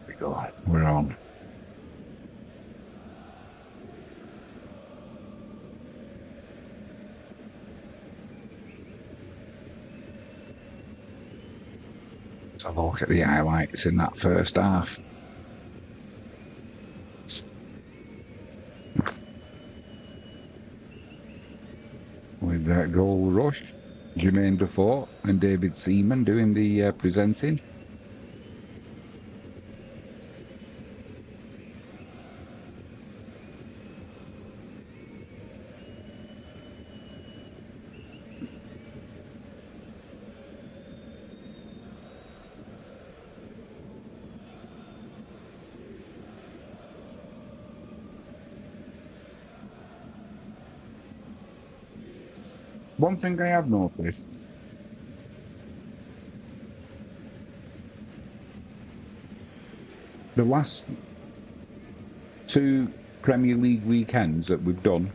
We go. We're on. Let's have a look at the highlights in that first half. With that goal rush, Jermaine Defoe and David Seaman doing the presenting. One thing I have noticed, the last two Premier League weekends that we've done,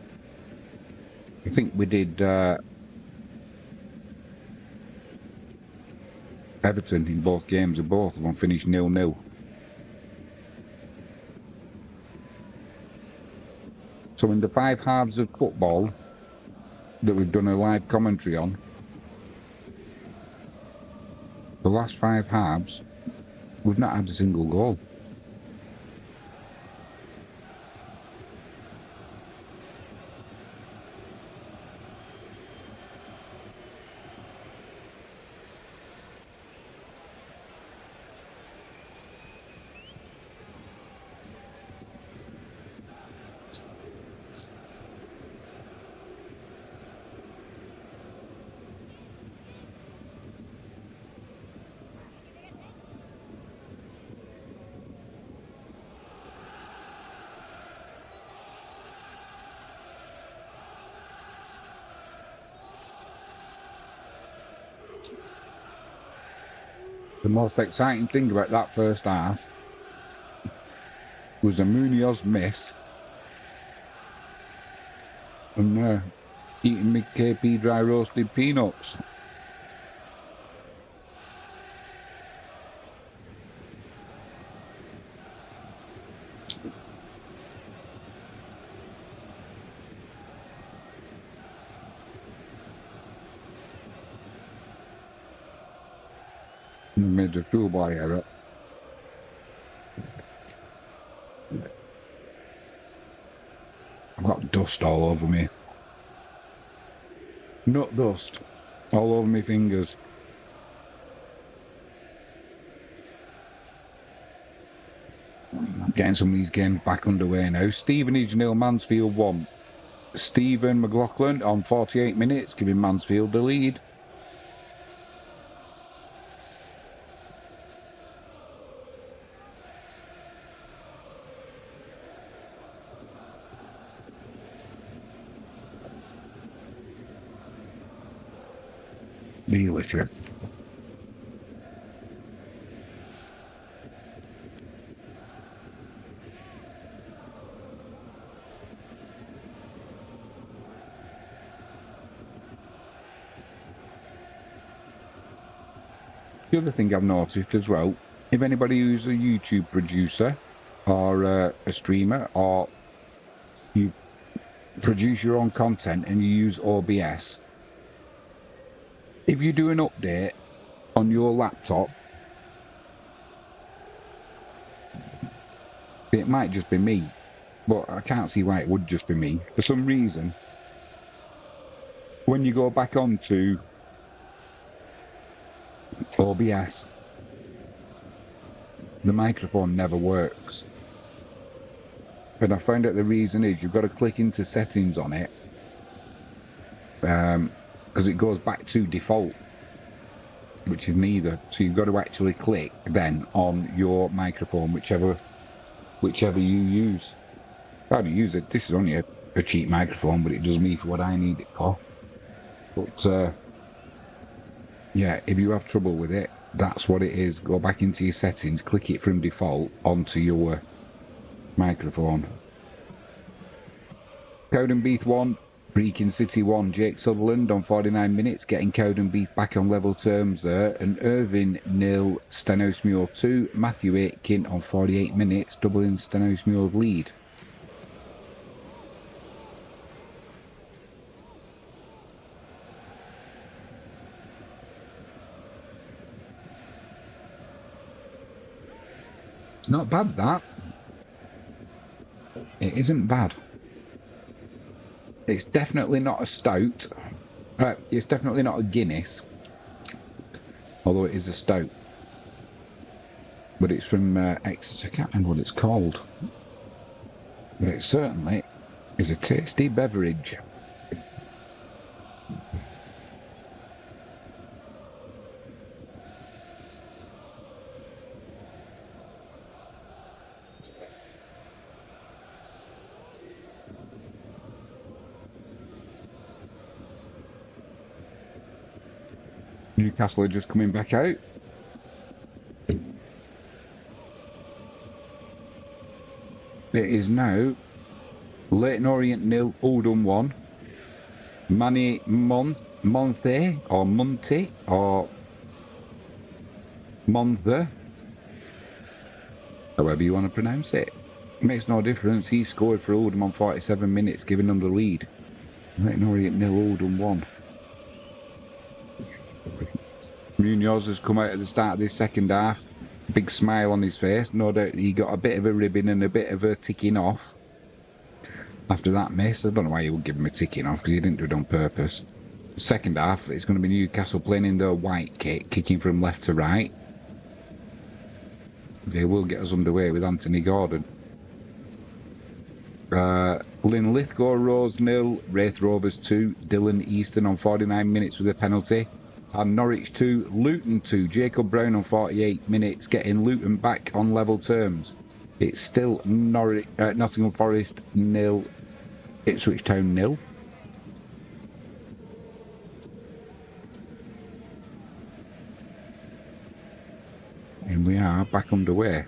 I think we did Everton in both games, and both of them finished 0-0. So in the 5 halves of football that we've done a live commentary on, the last 5 halves, we've not had a single goal. The most exciting thing about that first half was a Munoz miss and eating me KP dry roasted peanuts. Made a toolboy error. I've got dust all over me. Nut dust all over my fingers. I'm getting some of these games back underway now. Stevenage 0, Mansfield 1. Stephen McLaughlin on 48 minutes, giving Mansfield the lead. Deal with you. The other thing I've noticed as well, if anybody who's a YouTube producer or a streamer, or you produce your own content and you use OBS, if you do an update on your laptop, it might just be me, but I can't see why it would just be me. For some reason, when you go back onto OBS, the microphone never works. And I found out the reason is you've got to click into settings on it, because it goes back to default, which is neither. So you've got to actually click then on your microphone, whichever you use. How to use it? This is only a cheap microphone, but it does me for what I need it for. But yeah, if you have trouble with it, that's what it is. Go back into your settings, click it from default onto your microphone. Cowdenbeath 1, Brecon City 1. Jake Sutherland on 49 minutes, getting Cowdenbeath back on level terms there. And Irvine 0, Stenhousemuir 2. Matthew Aitken on 48 minutes, doubling Stenhousemuir's lead. Not bad, that. It isn't bad. It's definitely not a stout. It's definitely not a Guinness, although it is a stout. But it's from Exeter. I can't remember what it's called. But it certainly is a tasty beverage. Newcastle are just coming back out. It is now Leighton Orient 0, Oldham 1. Manny Monte or Monte or Monthe, however you want to pronounce it, Makes no difference. He scored for Oldham on 47 minutes, giving them the lead. Right, already at 0, Oldham 1. Munoz has come out at the start of this second half. Big smile on his face. No doubt he got a bit of a ribbon and a bit of a ticking off after that miss. I don't know why you would give him a ticking off, because he didn't do it on purpose. Second half, it's going to be Newcastle playing in their white kit, kicking from left to right. They will get us underway with Anthony Gordon. Linlithgow Rose 0, Wraith Rovers 2, Dylan Easton on 49 minutes with a penalty. And Norwich 2, Luton 2, Jacob Brown on 48 minutes, getting Luton back on level terms. It's still Nottingham Forest 0, Ipswich Town 0. And we are back underway.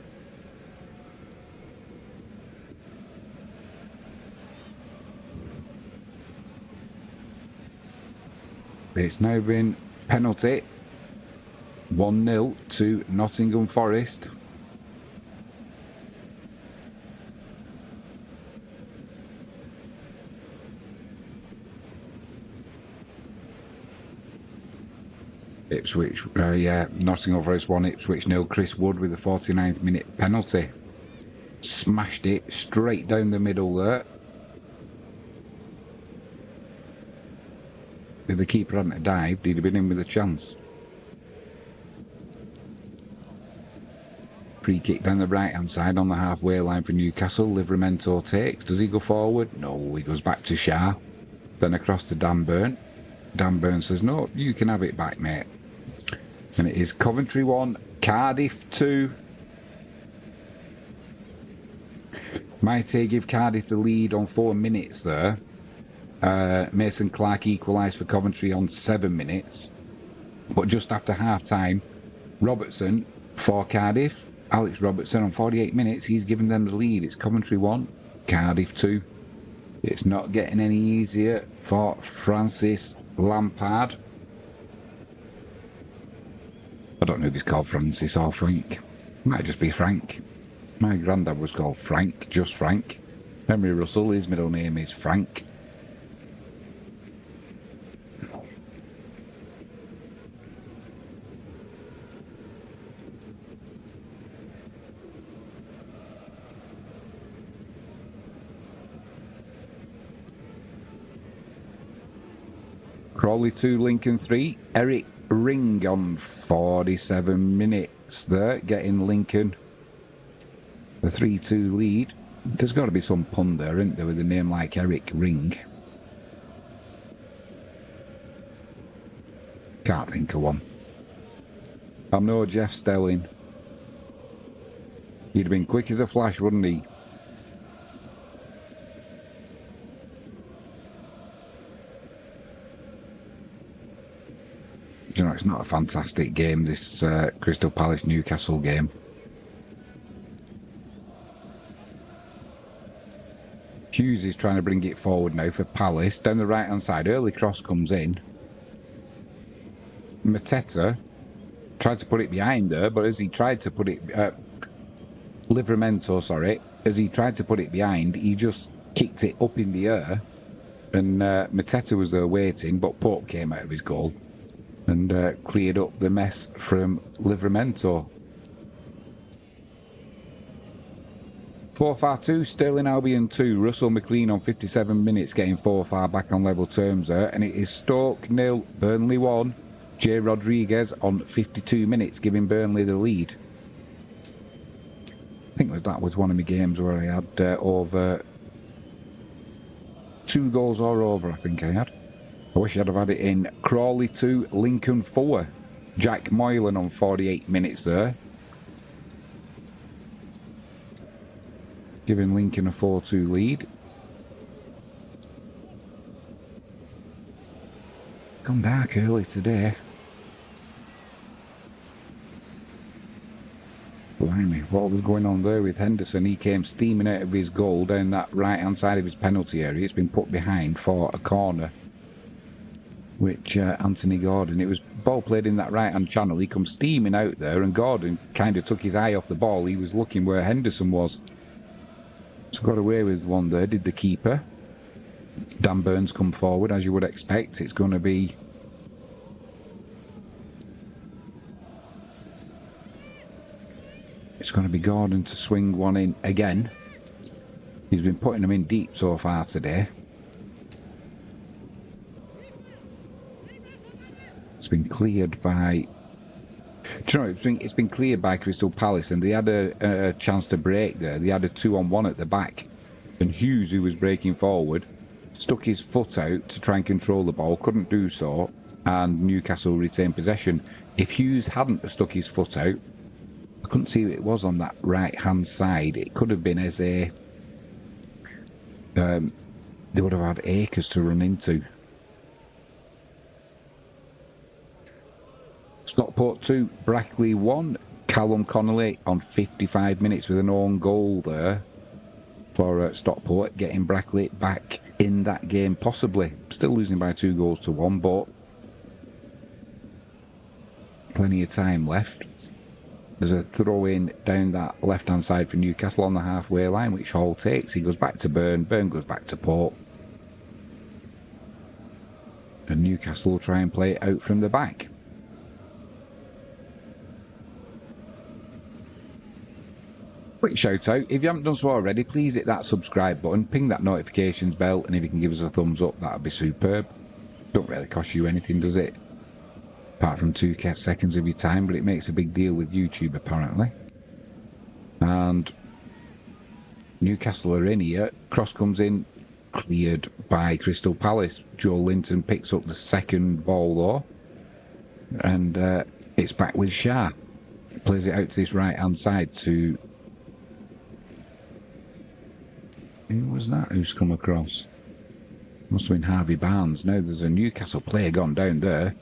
It's now been penalty 1-0 to Nottingham Forest. Ipswich, Nottingham Forest 1, Ipswich 0. Chris Wood with the 49th minute penalty. Smashed it straight down the middle there. If the keeper hadn't dived, he'd have been in with a chance. Free kick down the right-hand side on the halfway line for Newcastle. Livramento takes. Does he go forward? No, he goes back to Shah. Then across to Dan Burn. Dan Burn says, no, you can have it back, mate. And it is Coventry 1, Cardiff 2. Maite give Cardiff the lead on 4 minutes there. Mason Clark equalised for Coventry on 7 minutes. But just after half-time, Robertson for Cardiff. Alex Robertson on 48 minutes, he's given them the lead. It's Coventry 1, Cardiff 2. It's not getting any easier for Francis Lampard. I don't know if he's called Francis or Frank. Might just be Frank. My granddad was called Frank, just Frank. Henry Russell, his middle name is Frank. Crawley 2, Lincoln 3. Eric Ring on 47 minutes there, getting Lincoln the 3-2 lead. There's got to be some pun there, isn't there, with a name like Eric Ring? Can't think of one. I know Jeff Stelling. He'd have been quick as a flash, wouldn't he? You know, it's not a fantastic game, this Crystal Palace Newcastle game. Hughes is trying to bring it forward now for Palace. Down the right-hand side, early cross comes in. Mateta tried to put it behind there, but as he tried to put it... Livramento, sorry. As he tried to put it behind, he just kicked it up in the air. And Mateta was there waiting, but Pope came out of his goal and cleared up the mess from Livramento. 4-2, Sterling Albion 2, Russell McLean on 57 minutes getting 4-4 back on level terms there, and it is Stoke 0, Burnley 1, Jay Rodriguez on 52 minutes giving Burnley the lead. I think that was one of my games where I had over 2 goals or over, I think I had. I wish I'd have had it in. Crawley 2, Lincoln 4. Jack Moylan on 48 minutes there. Giving Lincoln a 4-2 lead. Gone dark early today. Blimey, what was going on there with Henderson? He came steaming out of his goal down that right-hand side of his penalty area. It's been put behind for a corner. Which Anthony Gordon, it was ball played in that right-hand channel. He come steaming out there, and Gordon kind of took his eye off the ball. He was looking where Henderson was. So got away with one there, did the keeper. Dan Burns come forward, as you would expect. It's going to be... It's going to be Gordon to swing one in again. He's been putting them in deep so far today. It's been cleared by... Do you know, it's been cleared by Crystal Palace, and they had a chance to break there. They had a 2-on-1 at the back. And Hughes, who was breaking forward, stuck his foot out to try and control the ball, couldn't do so, and Newcastle retained possession. If Hughes hadn't stuck his foot out, I couldn't see who it was on that right-hand side. It could have been as a... they would have had acres to run into. Stockport 2, Brackley 1. Callum Connolly on 55 minutes with an own goal there for Stockport, getting Brackley back in that game, possibly. Still losing by 2-1, but plenty of time left. There's a throw-in down that left-hand side for Newcastle on the halfway line, which Hall takes. He goes back to Byrne, Byrne goes back to Port. And Newcastle will try and play it out from the back. Quick shout out, if you haven't done so already, please hit that subscribe button, ping that notifications bell, and if you can give us a thumbs up, that would be superb. Don't really cost you anything, does it? Apart from 2 seconds of your time, but it makes a big deal with YouTube apparently. And Newcastle are in here. Cross comes in, cleared by Crystal Palace. Joe Linton picks up the second ball though, and it's back with Shah. Plays it out to this right hand side to... Who was that who's come across? Must have been Harvey Barnes. Now there's a Newcastle player gone down there.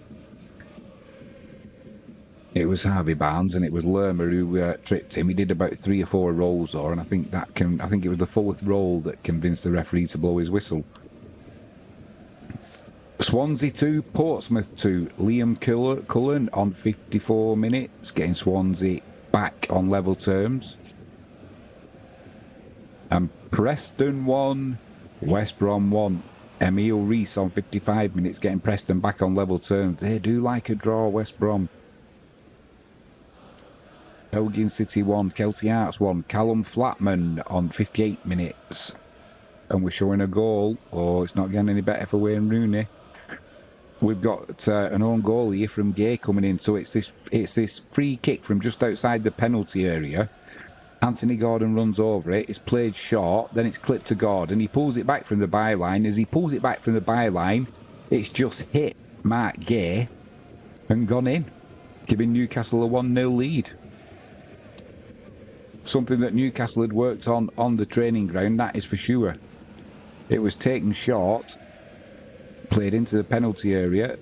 It was Harvey Barnes, and it was Lerma who tripped him. He did about 3 or 4 rolls, or, and I think it was the 4th roll that convinced the referee to blow his whistle. Swansea 2, Portsmouth 2. Liam Cullen on 54 minutes, getting Swansea back on level terms. And Preston 1, West Brom 1. Emile Reese on 55 minutes, getting Preston back on level terms. They do like a draw, West Brom. Elgin City 1, Kelty Arts 1. Callum Flatman on 58 minutes. And we're showing a goal. Oh, it's not getting any better for Wayne Rooney. We've got an own goal here from Gay coming in. So it's this free kick from just outside the penalty area. Anthony Gordon runs over it. It's played short. Then it's clipped to Gordon. He pulls it back from the byline. As he pulls it back from the byline, it's just hit Mark Gay and gone in, giving Newcastle a 1-0 lead. Something that Newcastle had worked on the training ground, that is for sure. It was taken short, played into the penalty area.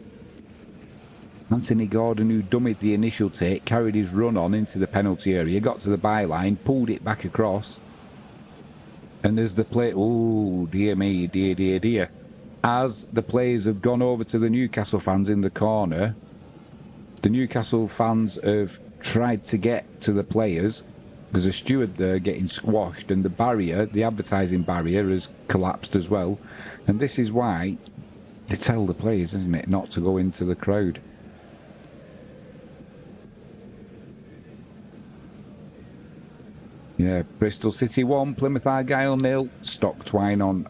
Anthony Gordon, who dummied the initial take, carried his run on into the penalty area, got to the byline, pulled it back across. And as the play... Oh, dear me, dear. As the players have gone over to the Newcastle fans in the corner, the Newcastle fans have tried to get to the players. There's a steward there getting squashed, and the barrier, the advertising barrier, has collapsed as well. And this is why they tell the players, isn't it, not to go into the crowd. Yeah, Bristol City 1, Plymouth Argyle 0. Stock Twine on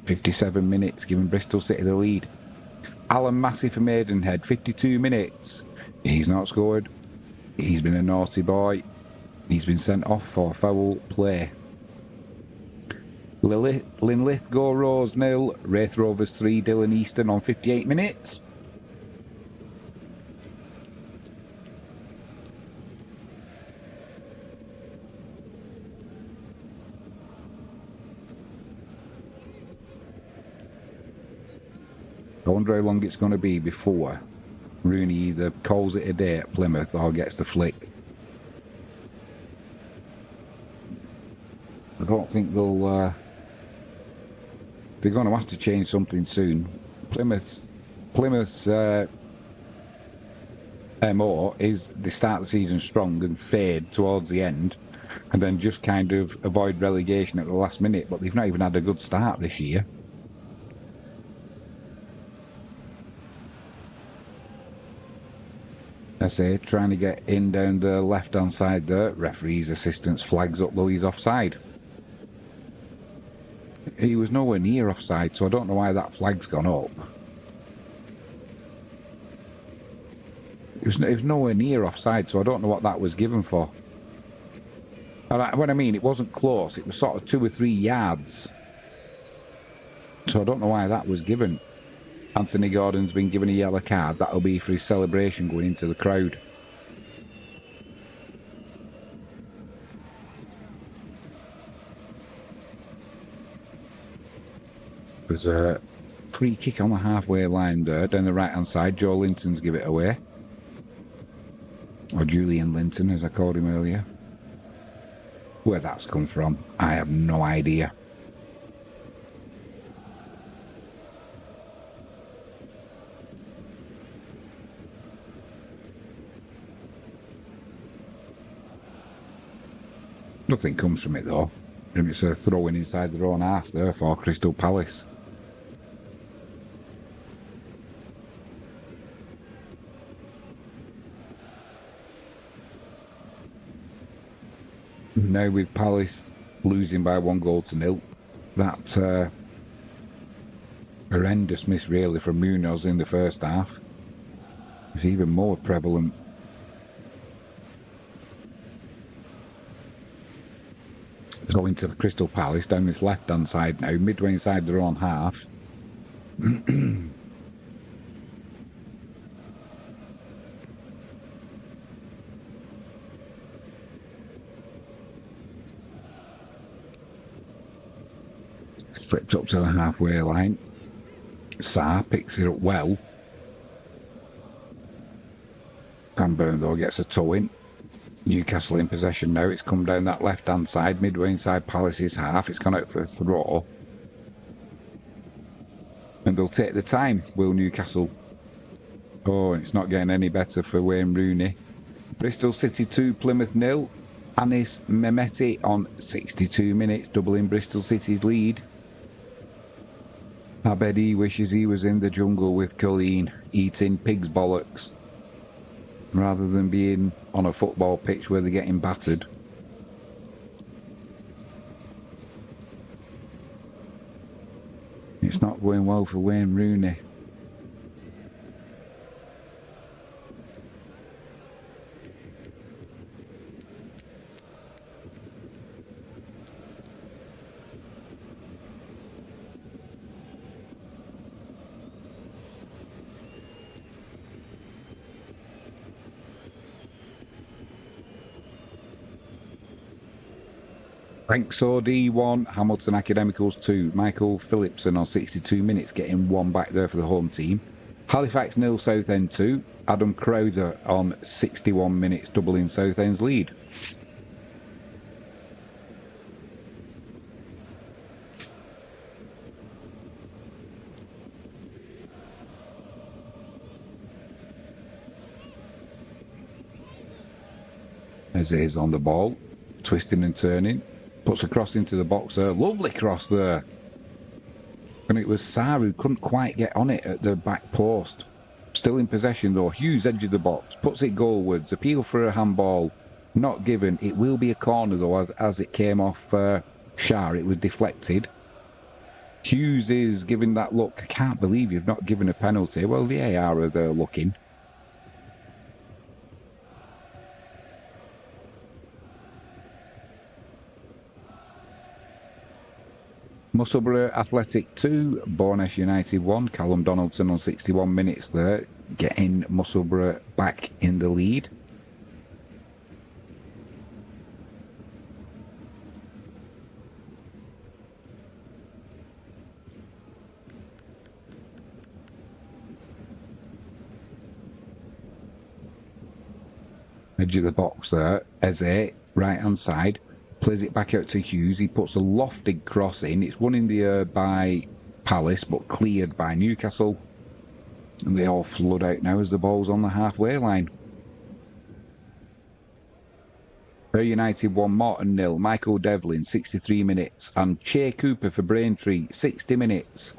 57 minutes, giving Bristol City the lead. Alan Massey for Maidenhead, 52 minutes. He's not scored. He's been a naughty boy. He's been sent off for foul play. Linlithgow Rose 0, Wraith Rovers 3, Dylan Easton on 58 minutes. I wonder how long it's going to be before Rooney either calls it a day at Plymouth or gets the flick. I don't think they're going to have to change something soon. Plymouth's MO is they start the season strong and fade towards the end, and then just kind of avoid relegation at the last minute. But they've not even had a good start this year. I say, trying to get in down the left-hand side there. Referee's assistant's flags up though he's offside. He was nowhere near offside, so I don't know why that flag's gone up. It was nowhere near offside, so I don't know what that was given for. And what I mean, it wasn't close. It was sort of 2 or 3 yards. So I don't know why that was given. Anthony Gordon's been given a yellow card. That'll be for his celebration going into the crowd. There's a free kick on the halfway line there, down the right-hand side. Joe Linton's give it away. Or Julian Linton, as I called him earlier. Where that's come from, I have no idea. Nothing comes from it though. And it's a throw-in inside their own half there for Crystal Palace. Now with Palace losing by 1-0, that horrendous miss really from Munoz in the first half is even more prevalent. Throw into the Crystal Palace down this left-hand side now, midway inside their own half. Flipped up to the halfway line. Sarr picks it up well. Pamburn though gets a toe in. Newcastle in possession now. It's come down that left-hand side, midway inside Palace's half. It's gone out for a throw. And they'll take the time, will Newcastle? Oh, it's not getting any better for Wayne Rooney. Bristol City 2, Plymouth 0. Anis Mehmeti on 62 minutes, doubling Bristol City's lead. I bet he wishes he was in the jungle with Colleen, eating pig's bollocks, rather than being on a football pitch where they're getting battered. It's not going well for Wayne Rooney. Thanks OD 1, Hamilton Academicals 2, Michael Phillipson on 62 minutes getting one back there for the home team. Halifax 0, Southend 2, Adam Crowther on 61 minutes doubling Southend's lead. As is on the ball, twisting and turning. Puts a cross into the box there. Lovely cross there. And it was Sarr who couldn't quite get on it at the back post. Still in possession though. Hughes edge of the box. Puts it goalwards. Appeal for a handball. Not given. It will be a corner though as it came off Shah. It was deflected. Hughes is giving that look. I can't believe you've not given a penalty. Well, VAR are there looking. Musselburgh Athletic 2, Bournemouth United 1, Callum Donaldson on 61 minutes there, getting Musselburgh back in the lead. Edge of the box there, Eze, right hand side. Plays it back out to Hughes. He puts a lofted cross in. It's won in the air by Palace, but cleared by Newcastle. And they all flood out now as the ball's on the halfway line. United 1, Morton 0, Michael Devlin 63 minutes, and Che Cooper for Braintree 60 minutes.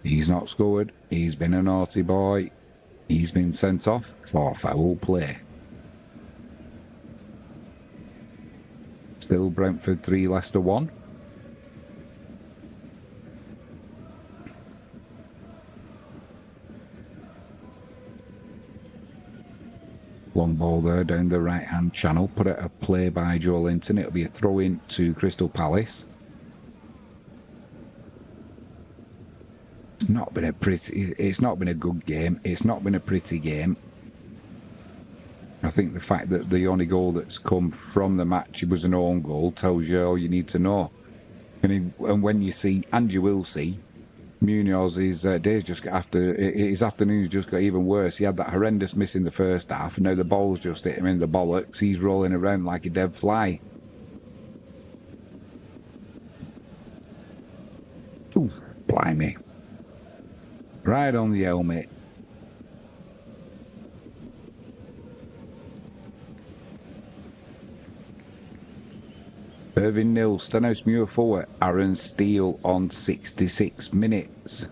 He's not scored. He's been a naughty boy. He's been sent off for foul play. Still Brentford 3, Leicester 1. Long ball there down the right-hand channel. Put out a play by Joe Linton. It'll be a throw-in to Crystal Palace. It's not been a good game. It's not been a pretty game. I think the fact that the only goal that's come from the match was an own goal tells you all you need to know. And when you see, and you will see, Munoz's days just got his afternoons just got even worse. He had that horrendous miss in the first half, and now the ball's just hit him in the bollocks. He's rolling around like a dead fly. Ooh, blimey. Right on the helmet. Irving 0, Stenhousemuir 4, Aaron Steele on 66 minutes.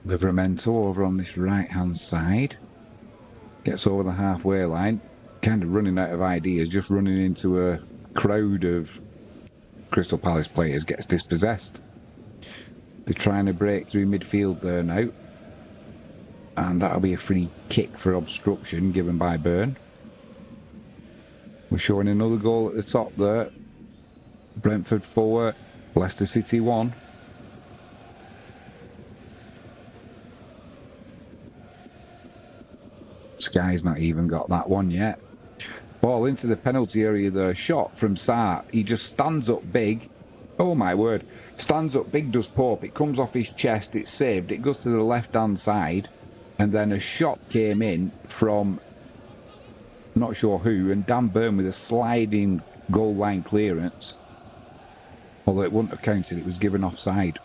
Livramento over on this right-hand side. Gets over the halfway line, kind of running out of ideas, just running into a crowd of Crystal Palace players, gets dispossessed. They're trying to break through midfield there now. And that'll be a free kick for obstruction given by Byrne. We're showing another goal at the top there. Brentford 4, Leicester City 1. Sky's not even got that one yet. Ball into the penalty area there. Shot from Sarr. He just stands up big. Oh my word. Stands up big, does Pope. It comes off his chest. It's saved. It goes to the left-hand side. And then a shot came in from not sure who. And Dan Byrne with a sliding goal line clearance. Although it wouldn't have counted. It was given offside.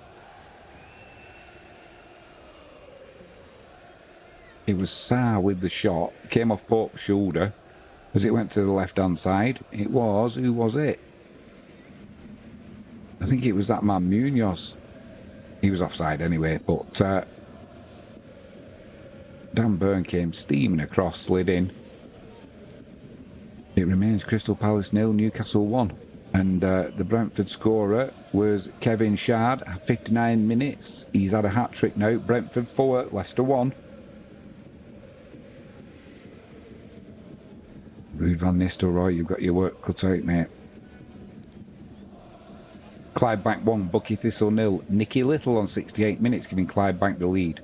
It was Sarr with the shot. Came off Pope's shoulder as it went to the left-hand side. It was... Who was it? I think it was that man Munoz. He was offside anyway, but Dan Byrne came steaming across, slid in. It remains Crystal Palace 0, Newcastle 1. And the Brentford scorer was Kevin Shard, 59 minutes. He's had a hat-trick now. Brentford 4, Leicester 1. Ruud van Nistelrooy, you've got your work cut out, mate. Clydebank 1, Bucky Thistle 0. Nicky Little on 68 minutes, giving Clydebank the lead.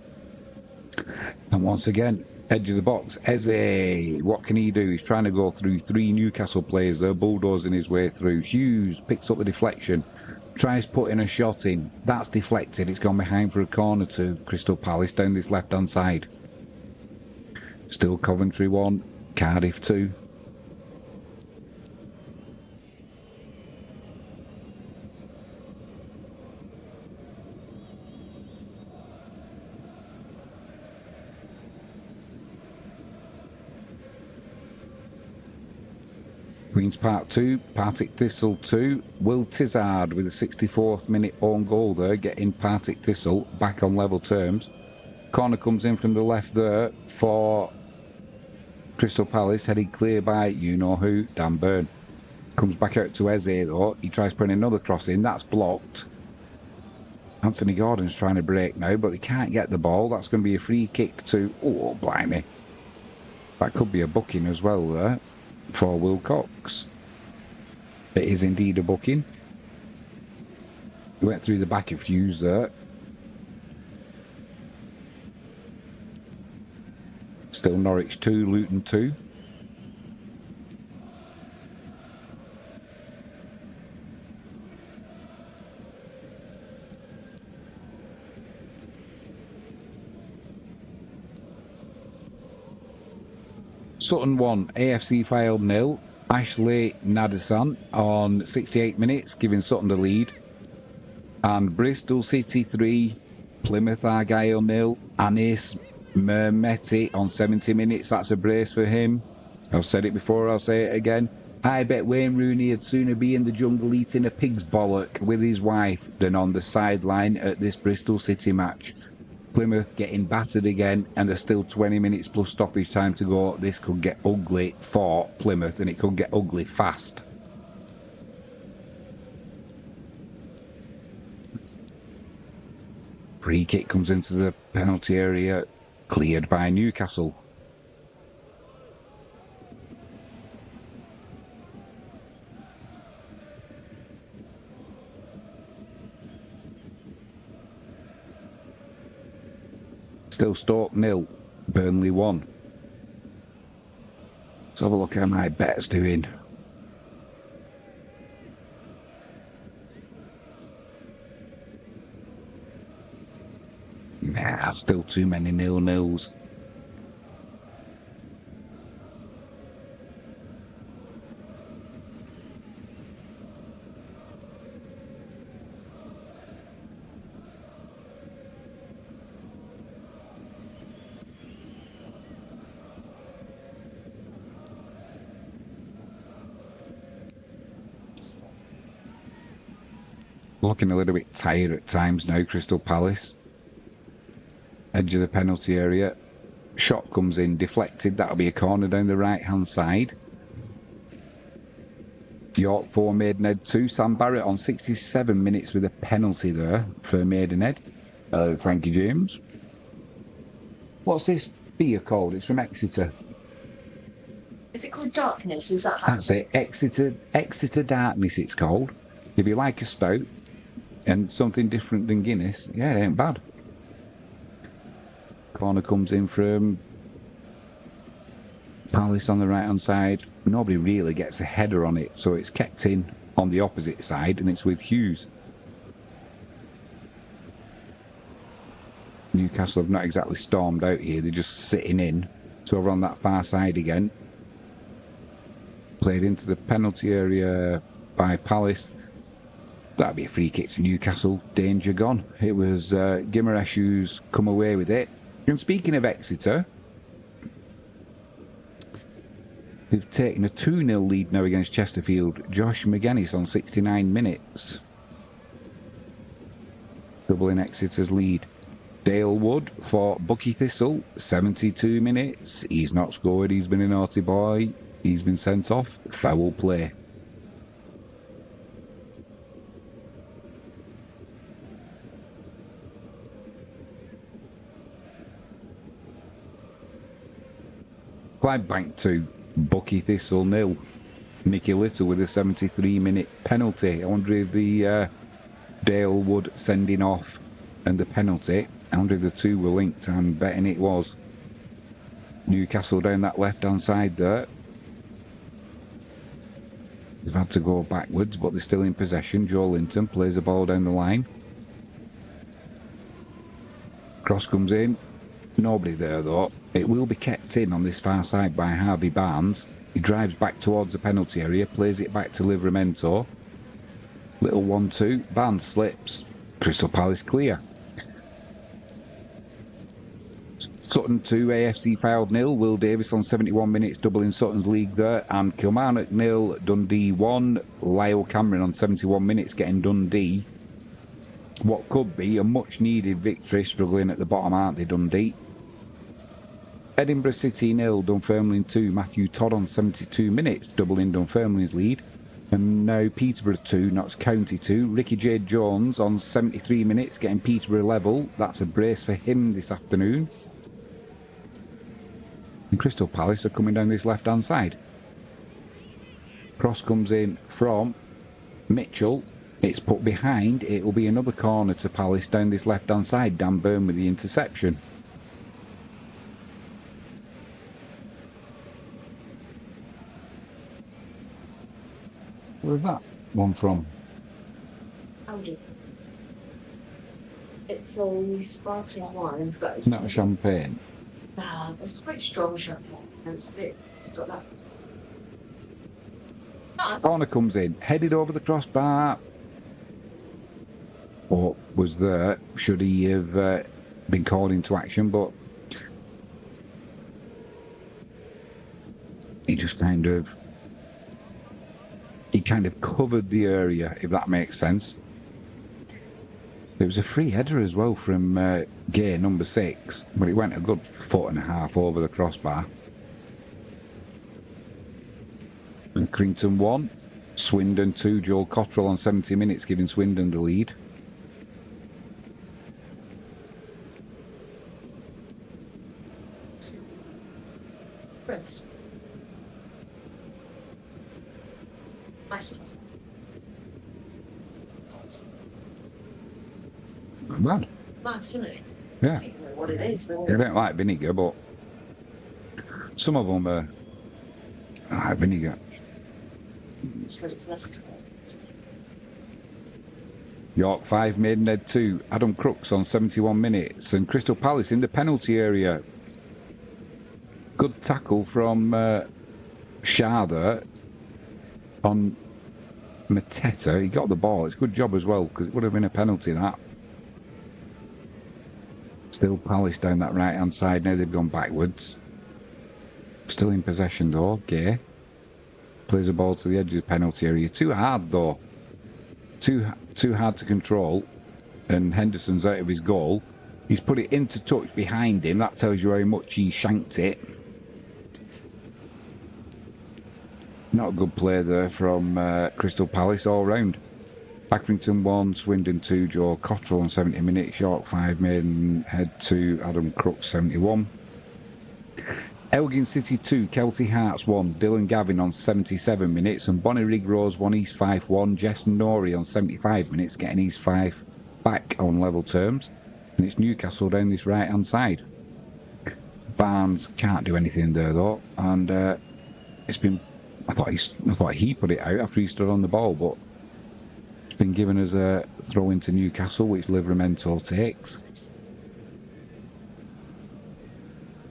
And once again, edge of the box, Eze. What can he do? He's trying to go through 3 Newcastle players. They're bulldozing his way through. Hughes picks up the deflection. Tries putting a shot in. That's deflected. It's gone behind for a corner to Crystal Palace down this left-hand side. Still Coventry 1, Cardiff 2. Queen's Park 2, Partick Thistle 2. Will Tizard with a 64th minute own goal there, getting Partick Thistle back on level terms. Corner comes in from the left there for Crystal Palace, headed clear by you-know-who, Dan Byrne. Comes back out to Eze though. He tries putting another cross in, that's blocked. Anthony Gordon's trying to break now, but he can't get the ball. That's going to be a free kick to... Oh, blimey. That could be a booking as well there for Wilcox. It is indeed a booking. He went through the back of Hughes there. Still Norwich 2, Luton 2. Sutton 1, AFC Fylde 0. Ashley Nadasan on 68 minutes, giving Sutton the lead. And Bristol City 3, Plymouth Argyle 0. Anis Mermetti on 70 minutes. That's a brace for him. I've said it before, I'll say it again. I bet Wayne Rooney would sooner be in the jungle eating a pig's bollock with his wife than on the sideline at this Bristol City match. Plymouth getting battered again, and there's still 20 minutes plus stoppage time to go. This could get ugly for Plymouth, and it could get ugly fast. Free kick comes into the penalty area, cleared by Newcastle. Still Stoke 0, Burnley 1. Let's have a look how my bet's doing. Nah, still too many 0-0s. Looking a little bit tired at times now, Crystal Palace. Edge of the penalty area. Shot comes in, deflected. That'll be a corner down the right-hand side. York 4, Maidenhead 2. Sam Barrett on 67 minutes with a penalty there for Maidenhead. Frankie James. What's this beer called? It's from Exeter. Is it called Darkness? Is that? That's it. Exeter Darkness it's called. If you like a stout and something different than Guinness, yeah, it ain't bad. Corner comes in from Palace on the right hand side. Nobody really gets a header on it, so it's kept in on the opposite side, and it's with Hughes. Newcastle have not exactly stormed out here, they're just sitting in. So over on that far side again. Played into the penalty area by Palace. That'd be a free kick to Newcastle. Danger gone. It was Gimaresh who's come away with it. And speaking of Exeter, they've taken a 2-0 lead now against Chesterfield. Josh McGuinness on 69 minutes. Doubling Exeter's lead. Dale Wood for Bucky Thistle, 72 minutes. He's not scored, he's been a naughty boy. He's been sent off. Foul play. Clydebank 2, Bucky Thistle 0. Nicky Little with a 73-minute penalty. I wonder if the Dale Wood sending off and the penalty, I wonder if the two were linked. I'm betting it was. Newcastle down that left-hand side there. They've had to go backwards, but they're still in possession. Joe Linton plays the ball down the line. Cross comes in. Nobody there, though. It will be kept in on this far side by Harvey Barnes. He drives back towards the penalty area, plays it back to Livramento. Little 1-2. Barnes slips. Crystal Palace clear. Sutton 2, AFC Fylde 0. Will Davis on 71 minutes, doubling Sutton's league there. And Kilmarnock 0, Dundee 1. Lyle Cameron on 71 minutes, getting Dundee what could be a much needed victory, struggling at the bottom, aren't they, Dundee? Edinburgh City 0, Dunfermline 2. Matthew Todd on 72 minutes, doubling Dunfermline's lead. And now Peterborough 2, Notts County 2. Ricky J. Jones on 73 minutes, getting Peterborough level. That's a brace for him this afternoon. And Crystal Palace are coming down this left-hand side. Cross comes in from Mitchell. It's put behind. It will be another corner to Palace down this left-hand side. Dan Burn with the interception. Where's that one from? Aldi. It's a sparkling wine, but Not a champagne. it's quite strong champagne. It's a bit It's got that. Oh, Corner comes in, headed over the crossbar. Or was there, should he have been called into action, but he just kind of covered the area, if that makes sense. It was a free header as well from Gay, number 6, but it went a good foot and a half over the crossbar. And Crington 1, Swindon 2, Joel Cottrell on 70 minutes, giving Swindon the lead. Chris. Bad. Nice, isn't it? Yeah. I don't know what it is. But I don't like vinegar, but some of them are. I like vinegar. it's less. York 5, Maidenhead 2, Adam Crooks on 71 minutes, and Crystal Palace in the penalty area. Good tackle from Shah there on Mateta. He got the ball. It's a good job as well, because it would have been a penalty, that. Still Palace down that right-hand side. Now they've gone backwards. Still in possession, though. Gay plays the ball to the edge of the penalty area. Too hard, though. Too hard to control. And Henderson's out of his goal. He's put it into touch behind him. That tells you how much he shanked it. Not a good play there from Crystal Palace all round. Accrington 1, Swindon 2, Joe Cottrell on 70 minutes, York 5, Maidenhead 2, Adam Crooks 71. Elgin City 2, Kelty Hearts 1, Dylan Gavin on 77 minutes, and Bonnyrigg Rose 1, East Fife 1, Jess Norrie on 75 minutes, getting East Fife back on level terms. And it's Newcastle down this right-hand side. Barnes can't do anything there, though, and it's been... I thought he put it out after he stood on the ball, but it's been given as a throw into Newcastle, which Livramento takes.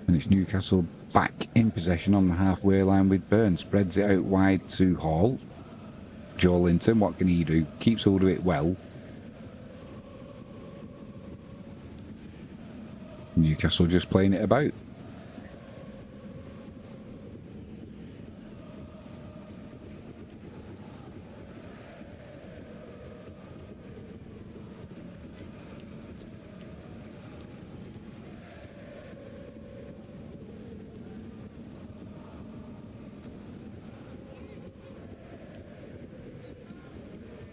And it's Newcastle back in possession on the halfway line with Burns. Spreads it out wide to Hall. Joe Linton, what can he do? Keeps hold of it well. Newcastle just playing it about.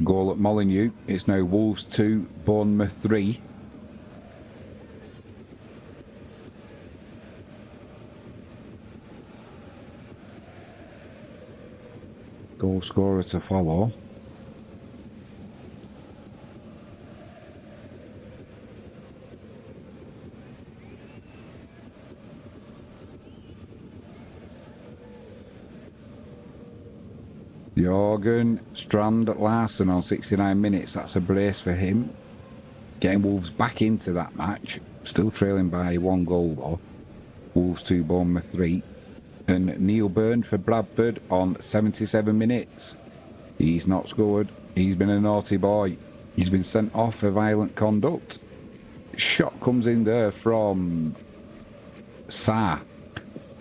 Goal at Molineux. It's now Wolves 2, Bournemouth 3. Goal scorer to follow. Jorgen Strand Larsen on 69 minutes. That's a brace for him. Getting Wolves back into that match. Still trailing by 1 goal though. Wolves 2, Bournemouth 3. And Neil Byrne for Bradford on 77 minutes. He's not scored. He's been a naughty boy. He's been sent off for violent conduct. Shot comes in there from Sarr.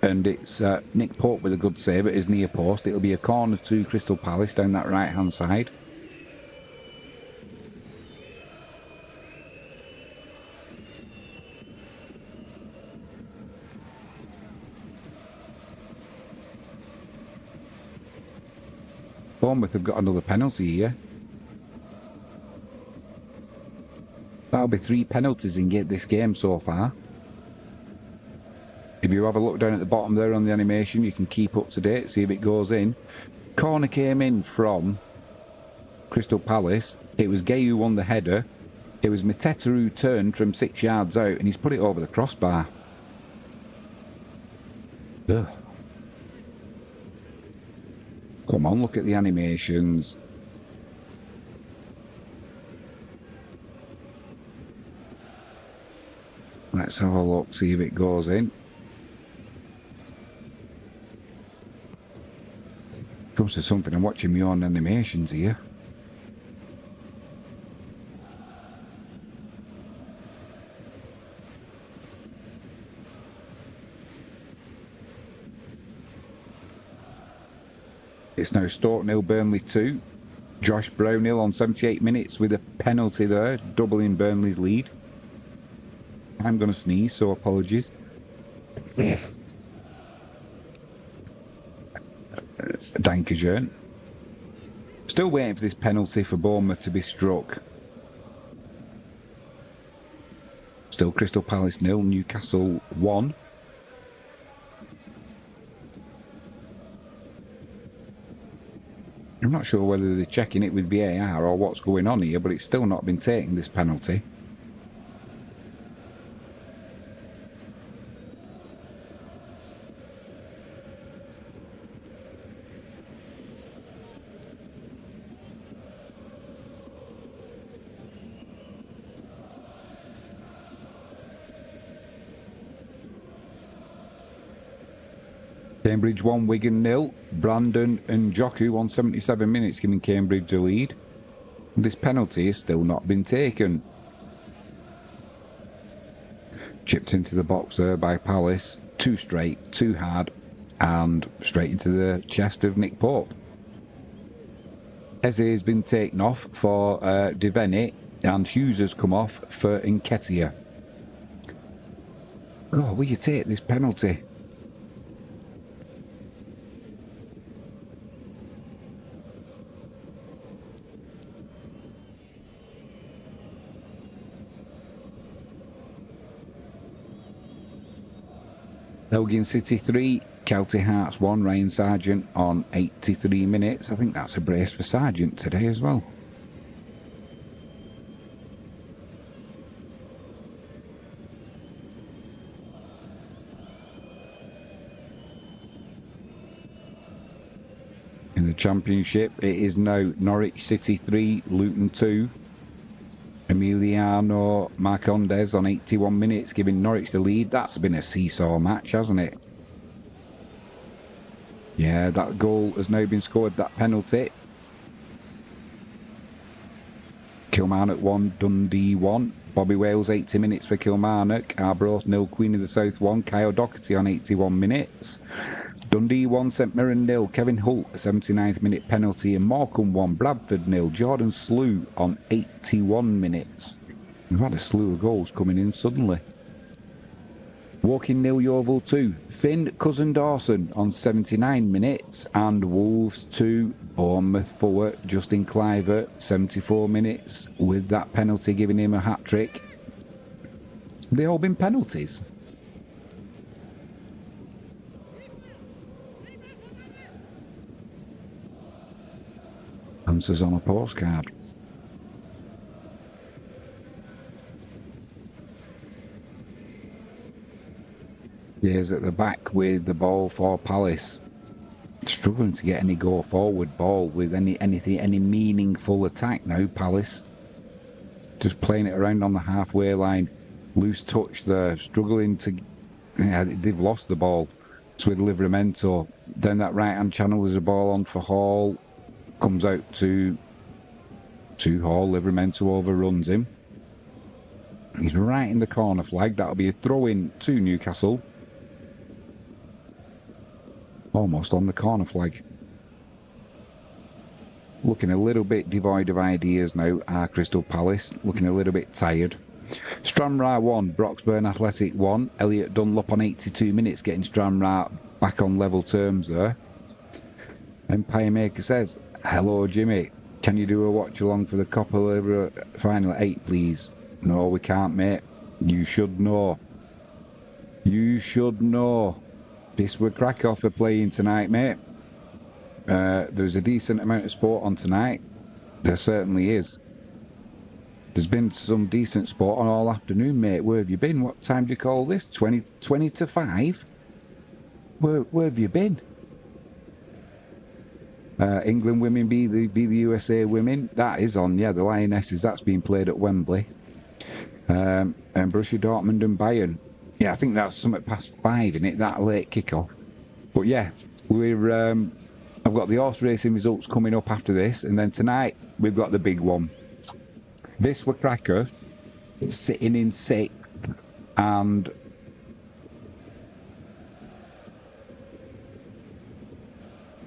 And it's Nick Pope with a good save at his near post. It'll be a corner to Crystal Palace down that right-hand side. Bournemouth have got another penalty here. That'll be 3 penalties in this game so far. If you have a look down at the bottom there on the animation, you can keep up to date, see if it goes in. Corner came in from Crystal Palace. It was Gay who won the header. It was Mateta who turned from 6 yards out, and he's put it over the crossbar. Ugh. Come on, look at the animations. Let's have a look, see if it goes in. must have something. I'm watching my own animations here. It's now Stoke 0, Burnley 2. Josh Brownhill on 78 minutes with a penalty there, doubling Burnley's lead. I'm going to sneeze, so apologies. Dankeschön. Still waiting for this penalty for Bournemouth to be struck. Still Crystal Palace 0, Newcastle 1. I'm not sure whether they're checking it with VAR or what's going on here, but it's still not been taken, this penalty. Cambridge 1, Wigan 0. Brandon and Joku on 77 minutes, giving Cambridge the lead. This penalty has still not been taken. Chipped into the box there by Palace. Too straight, too hard, and straight into the chest of Nick Pope. Eze has been taken off for Deveni, and Hughes has come off for Nketiah. Oh, will you take this penalty? Elgin City 3, Kelty Hearts 1, Ryan Sargent on 83 minutes. I think that's a brace for Sargent today as well. In the Championship, it is now Norwich City 3, Luton 2. Emiliano Marcondes on 81 minutes, giving Norwich the lead. That's been a seesaw match, hasn't it? Yeah, that goal has now been scored, that penalty. Kilmarnock 1, Dundee 1. Bobby Wales 80 minutes for Kilmarnock. Arbroath 0, Queen of the South 1. Kyle Doherty on 81 minutes. Dundee 1, St Mirren 0. Kevin Holt, 79th minute penalty. And Morecambe 1, Bradford 0. Jordan Slew on 81 minutes. We've had a slew of goals coming in suddenly. Woking 0, Yeovil 2. Finn Cousin-Dawson on 79 minutes. And Wolves 2, Bournemouth 4. Justin Cliver, 74 minutes, with that penalty giving him a hat-trick. They all been penalties. Answers on a postcard. Years at the back with the ball for Palace. Struggling to get any go forward ball with any meaningful attack now, Palace. Just playing it around on the halfway line. Loose touch there, struggling to... Yeah, they've lost the ball. It's with Livramento. Down that right-hand channel there's a ball on for Hall. Comes out to Hall. Livramento overruns him. He's right in the corner flag. That'll be a throw-in to Newcastle. Almost on the corner flag. Looking a little bit devoid of ideas now, are Crystal Palace. Looking a little bit tired. Stranraer 1, Broxburn Athletic 1. Elliot Dunlop on 82 minutes, getting Stranraer back on level terms there. Empire Maker says, hello Jimmy, can you do a watch along for the Copa Libre final at 8 please? No, we can't, mate. You should know. You should know. This were Krakow for playing tonight, mate. There's a decent amount of sport on tonight. There certainly is. There's been some decent sport on all afternoon, mate. Where have you been? What time do you call this? 20 to 5? Where have you been? England women be the USA women. That is on, yeah, the Lionesses. That's being played at Wembley. And Borussia Dortmund and Bayern. Yeah, I think that's something past 5, isn't it? That late kick-off. But yeah, we're I've got the horse racing results coming up after this, and then tonight we've got the big one. This were Cracker sitting in 6th, and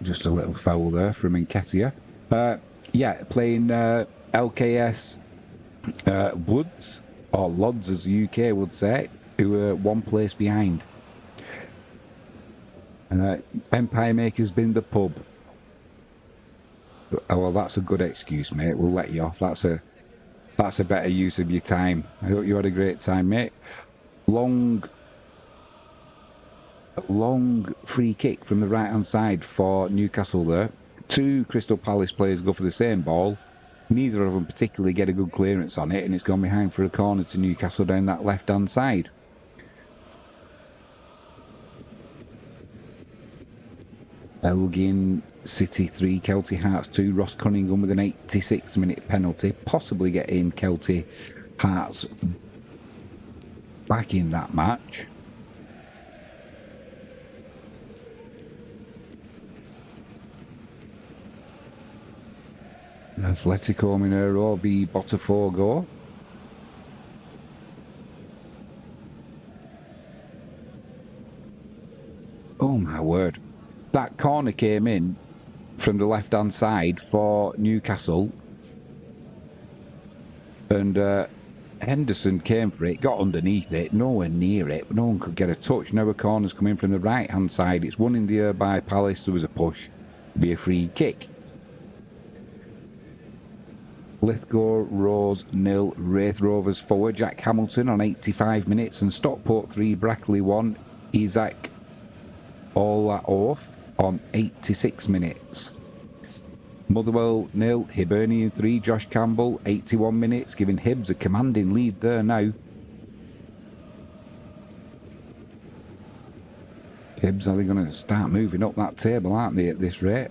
just a little foul there from Nketiah. Yeah, playing LKS Woods, or Lods as the UK would say, who were 1 place behind. Empire Maker's been the pub. Oh, well, that's a good excuse, mate. We'll let you off. That's a better use of your time. I hope you had a great time, mate. Long free kick from the right-hand side for Newcastle there. 2 Crystal Palace players go for the same ball. Neither of them particularly get a good clearance on it, and it's gone behind for a corner to Newcastle down that left-hand side. Elgin City 3, Kelty Hearts 2. Ross Cunningham with an 86-minute penalty, possibly getting Kelty Hearts back in that match. Atletico Mineiro v Botafogo. Oh my word. That corner came in from the left-hand side for Newcastle. And Henderson came for it, got underneath it, nowhere near it. No one could get a touch. Now a corner's coming from the right-hand side. It's won in the air by Palace. There was a push. Be a free kick. Lithgow Rose 0, Wraith Rovers forward. Jack Hamilton on 85 minutes. And Stockport 3, Brackley 1, Isaac Olaoff on 86 minutes. Motherwell 0, Hibernian 3, Josh Campbell 81 minutes, giving Hibs a commanding lead there now. Hibs are going to start moving up that table, aren't they, at this rate?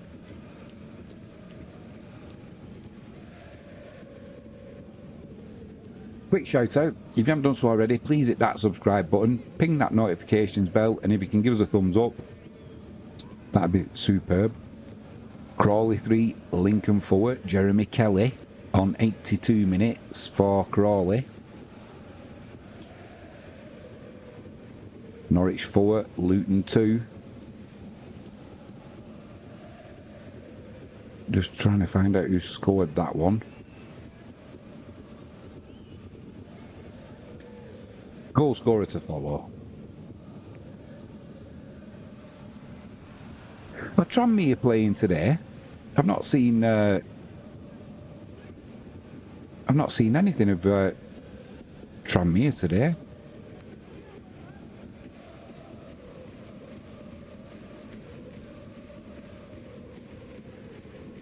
Quick shout out, if you haven't done so already, please hit that subscribe button, ping that notifications bell, and if you can give us a thumbs up, that'd be superb. Crawley 3, Lincoln forward, Jeremy Kelly on 82 minutes for Crawley. Norwich forward, Luton 2. Just trying to find out who scored that one. Goal scorer to follow. Well, Tranmere playing today. I've not seen anything of Tranmere today.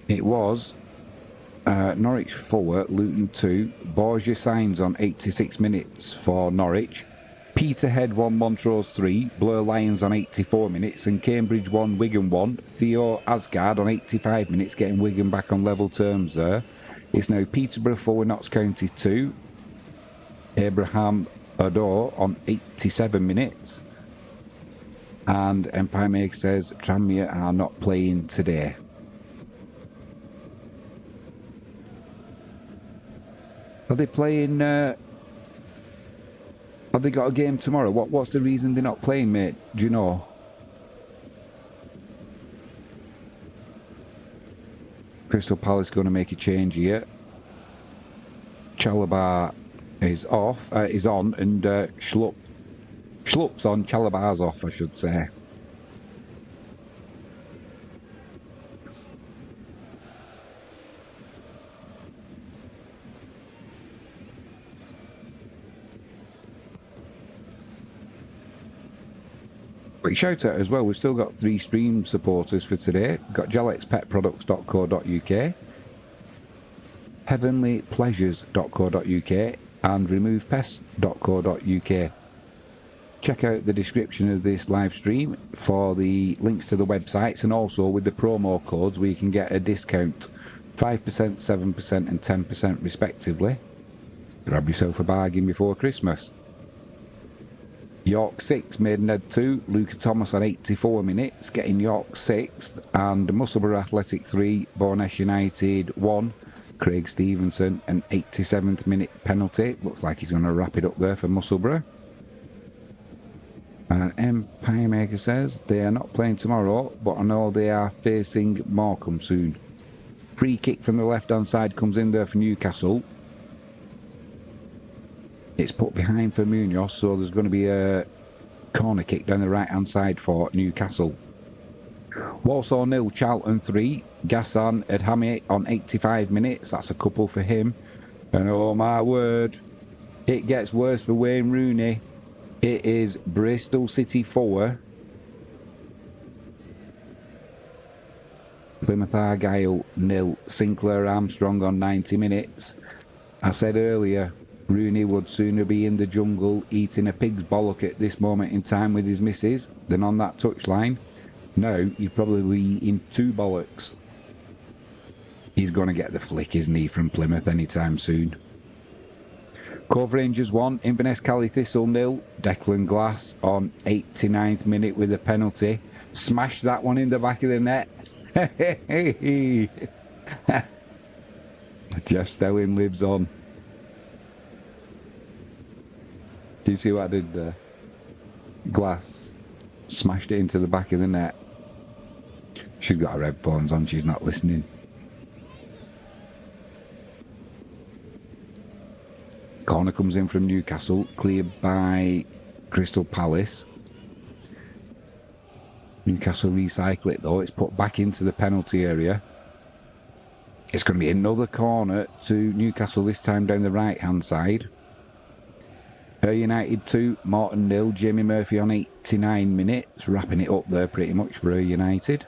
It was Norwich forward, Luton 2. Borgia signs on 86 minutes for Norwich. Peterhead 1, Montrose 3. Blur Lions on 84 minutes. And Cambridge 1, Wigan 1. Theo Asgard on 85 minutes, getting Wigan back on level terms there. It's now Peterborough forward, Notts County 2. Abraham Ador on 87 minutes. And Empire Maker says Tranmere are not playing today. Are they playing? Have they got a game tomorrow? What's the reason they're not playing, mate? Do you know? Crystal Palace going to make a change here. Chalabar is off, is on, and Schlupp's on. Chalabar's off, I should say. Quick shout out as well, we've still got 3 stream supporters for today. We've got gelexpetproducts.co.uk, heavenlypleasures.co.uk and removepest.co.uk. Check out the description of this live stream for the links to the websites, and also with the promo codes where you can get a discount, 5%, 7% and 10% respectively. Grab yourself a bargain before Christmas. York 6, Maidenhead 2, Luca Thomas on 84 minutes, getting York 6th, and Musselburgh Athletic 3, Bournemouth United 1, Craig Stevenson, an 87th minute penalty. Looks like he's going to wrap it up there for Musselburgh. Empire Maker says they are not playing tomorrow, but I know they are facing Morecambe soon. Free kick from the left-hand side comes in there for Newcastle. It's put behind for Munoz, so there's going to be a corner kick down the right-hand side for Newcastle. Walsall 0, Charlton 3. Gassan Edhami on 85 minutes. That's a couple for him. And oh my word, it gets worse for Wayne Rooney. It is Bristol City 4. Plymouth Argyle 0. Sinclair Armstrong on 90 minutes. I said earlier, Rooney would sooner be in the jungle eating a pig's bollock at this moment in time with his missus than on that touchline. No, he'd probably be eating 2 bollocks. He's going to get the flick, isn't he, from Plymouth anytime soon. Cove Rangers 1, Inverness Cali Thistle 0. Declan Glass on 89th minute with a penalty. Smashed that one in the back of the net. Jeff Stelling lives on. Do you see what I did there? Glass smashed it into the back of the net. She's got her headphones on, she's not listening. Corner comes in from Newcastle, cleared by Crystal Palace. Newcastle recycle it though, it's put back into the penalty area. It's going to be another corner to Newcastle, this time down the right hand side. United 2, Morton 0, Jamie Murphy on 89 minutes, wrapping it up there pretty much for United.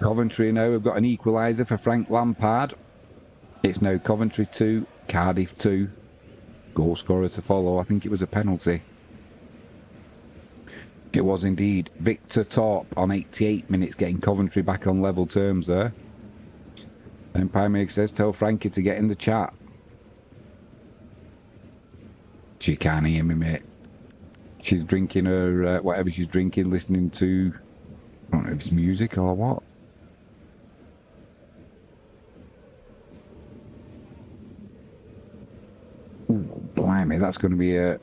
Coventry now have got an equaliser for Frank Lampard. It's now Coventry 2, Cardiff 2. Goal scorer to follow, I think it was a penalty. It was indeed. Victor Torp on 88 minutes, getting Coventry back on level terms there. Empire Maker says, tell Frankie to get in the chat. She can't hear me, mate. She's drinking her, whatever she's drinking, listening to, I don't know if it's music or what. Ooh, blimey, that's going to be a...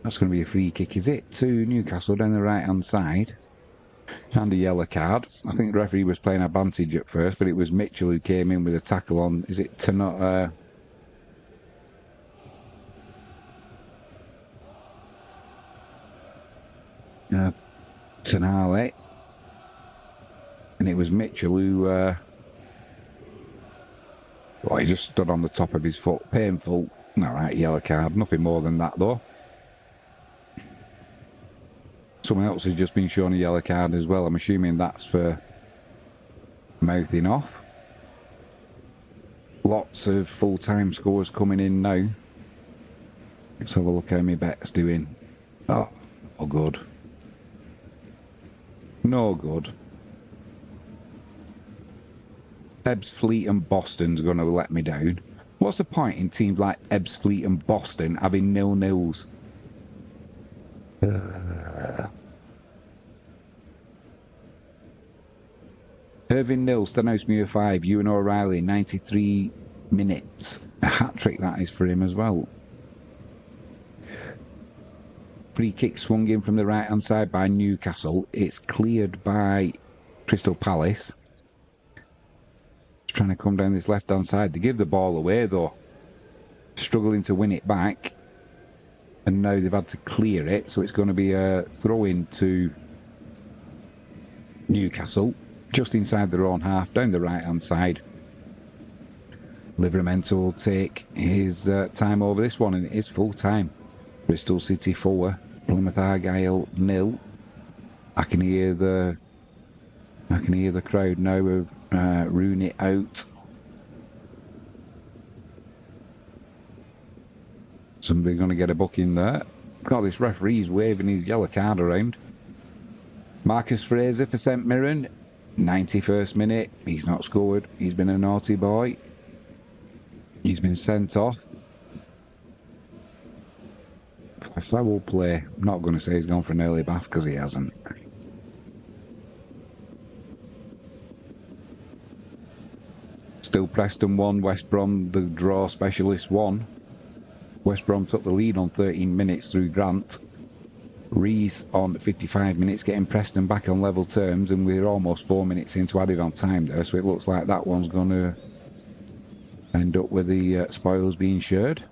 That's going to be a free kick, is it? To Newcastle down the right-hand side. And a yellow card. I think the referee was playing advantage at first, but it was Mitchell who came in with a tackle on, is it Tanale? And it was Mitchell who, well, he just stood on the top of his foot. Painful. Alright, yellow card. Nothing more than that, though. Someone else has just been shown a yellow card as well. I'm assuming that's for mouthing off. Lots of full-time scores coming in now. Let's have a look how my bet's doing. Oh, no good. No good. Ebbsfleet and Boston's going to let me down. What's the point in teams like Ebbsfleet and Boston having 0-0s? Irving 0, Stenhousemuir 5, Ewan O'Reilly 93 minutes. A hat-trick that is for him as well. Free kick swung in from the right-hand side by Newcastle. It's cleared by Crystal Palace. It's trying to come down this left-hand side. They give the ball away though. Struggling to win it back. And now they've had to clear it, so it's going to be a throw-in to Newcastle. Just inside their own half, down the right-hand side. Livramento will take his time over this one, and it is full time. Bristol City 4, Plymouth Argyle 0. I can hear the crowd now with Rooney out. Somebody going to get a booking there. God, this referee's waving his yellow card around. Marcus Fraser for St Mirren. 91st minute. He's not scored. He's been a naughty boy. He's been sent off. A foul play. I'm not going to say he's gone for an early bath because he hasn't. Still Preston 1, West Brom, the draw specialist 1. West Brom took the lead on 13 minutes through Grant. Rees on 55 minutes, getting Preston back on level terms, and we're almost 4 minutes into added on time there, so it looks like that one's going to end up with the spoils being shared.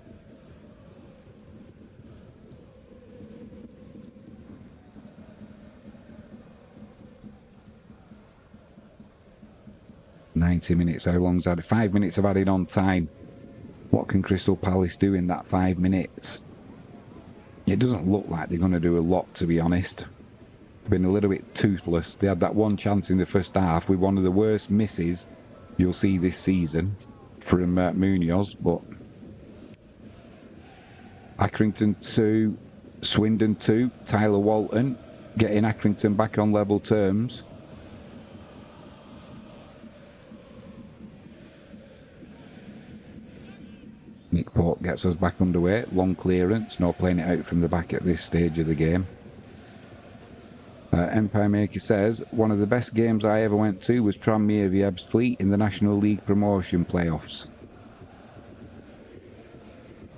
...90 minutes, how long's added? 5 minutes of added on time. What can Crystal Palace do in that 5 minutes? It doesn't look like they're going to do a lot, to be honest. They've been a little bit toothless. They had that one chance in the first half with one of the worst misses you'll see this season from Munoz, but Accrington 2, Swindon 2, Tyler Walton getting Accrington back on level terms. Nick Pope gets us back underway. Long clearance, no playing it out from the back at this stage of the game. Empire Maker says, one of the best games I ever went to was Tranmere v Ebbsfleet in the National League promotion playoffs.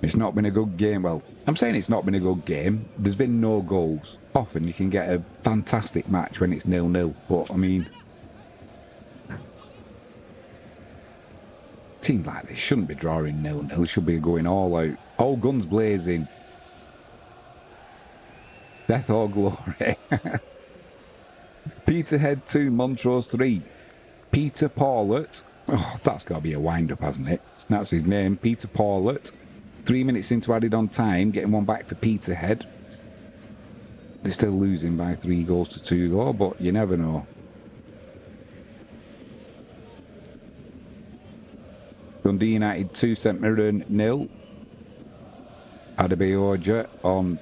It's not been a good game. Well, I'm saying it's not been a good game. There's been no goals. Often you can get a fantastic match when it's 0-0, but I mean, teams like this shouldn't be drawing 0-0, should be going all out. All guns blazing. Death or glory. Peterhead 2, Montrose 3. Peter Paulett. Oh, that's got to be a wind-up, hasn't it? That's his name, Peter Paulett. 3 minutes into added on time, getting one back to Peterhead. They're still losing by 3 goals to 2 though, but you never know. Dundee United 2, St Mirren 0. Adebayoja on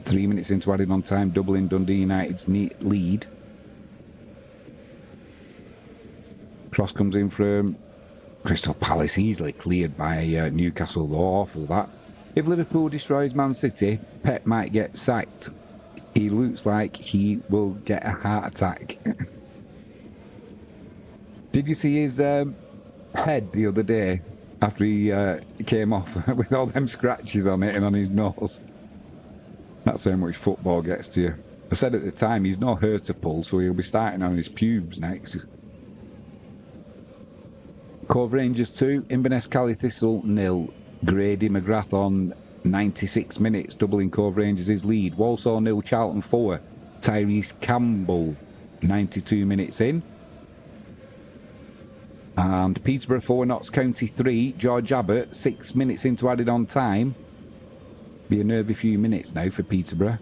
3 minutes into added on time, doubling Dundee United's lead. Cross comes in from Crystal Palace, easily cleared by Newcastle, though. Awful that. If Liverpool destroys Man City, Pep might get sacked. He looks like he will get a heart attack. Did you see his head the other day after he came off with all them scratches on it and on his nose? That's how much football gets to you. I said at the time, he's no hurtable, so he'll be starting on his pubes next. Cove Rangers 2, Inverness Cali Thistle 0. Grady McGrath on 96 minutes, doubling Cove Rangers' lead. Walsall 0, Charlton 4. Tyrese Campbell 92 minutes in. And Peterborough 4, Notts County 3. George Abbott 6 minutes into added on time. Be a nervy few minutes now for Peterborough.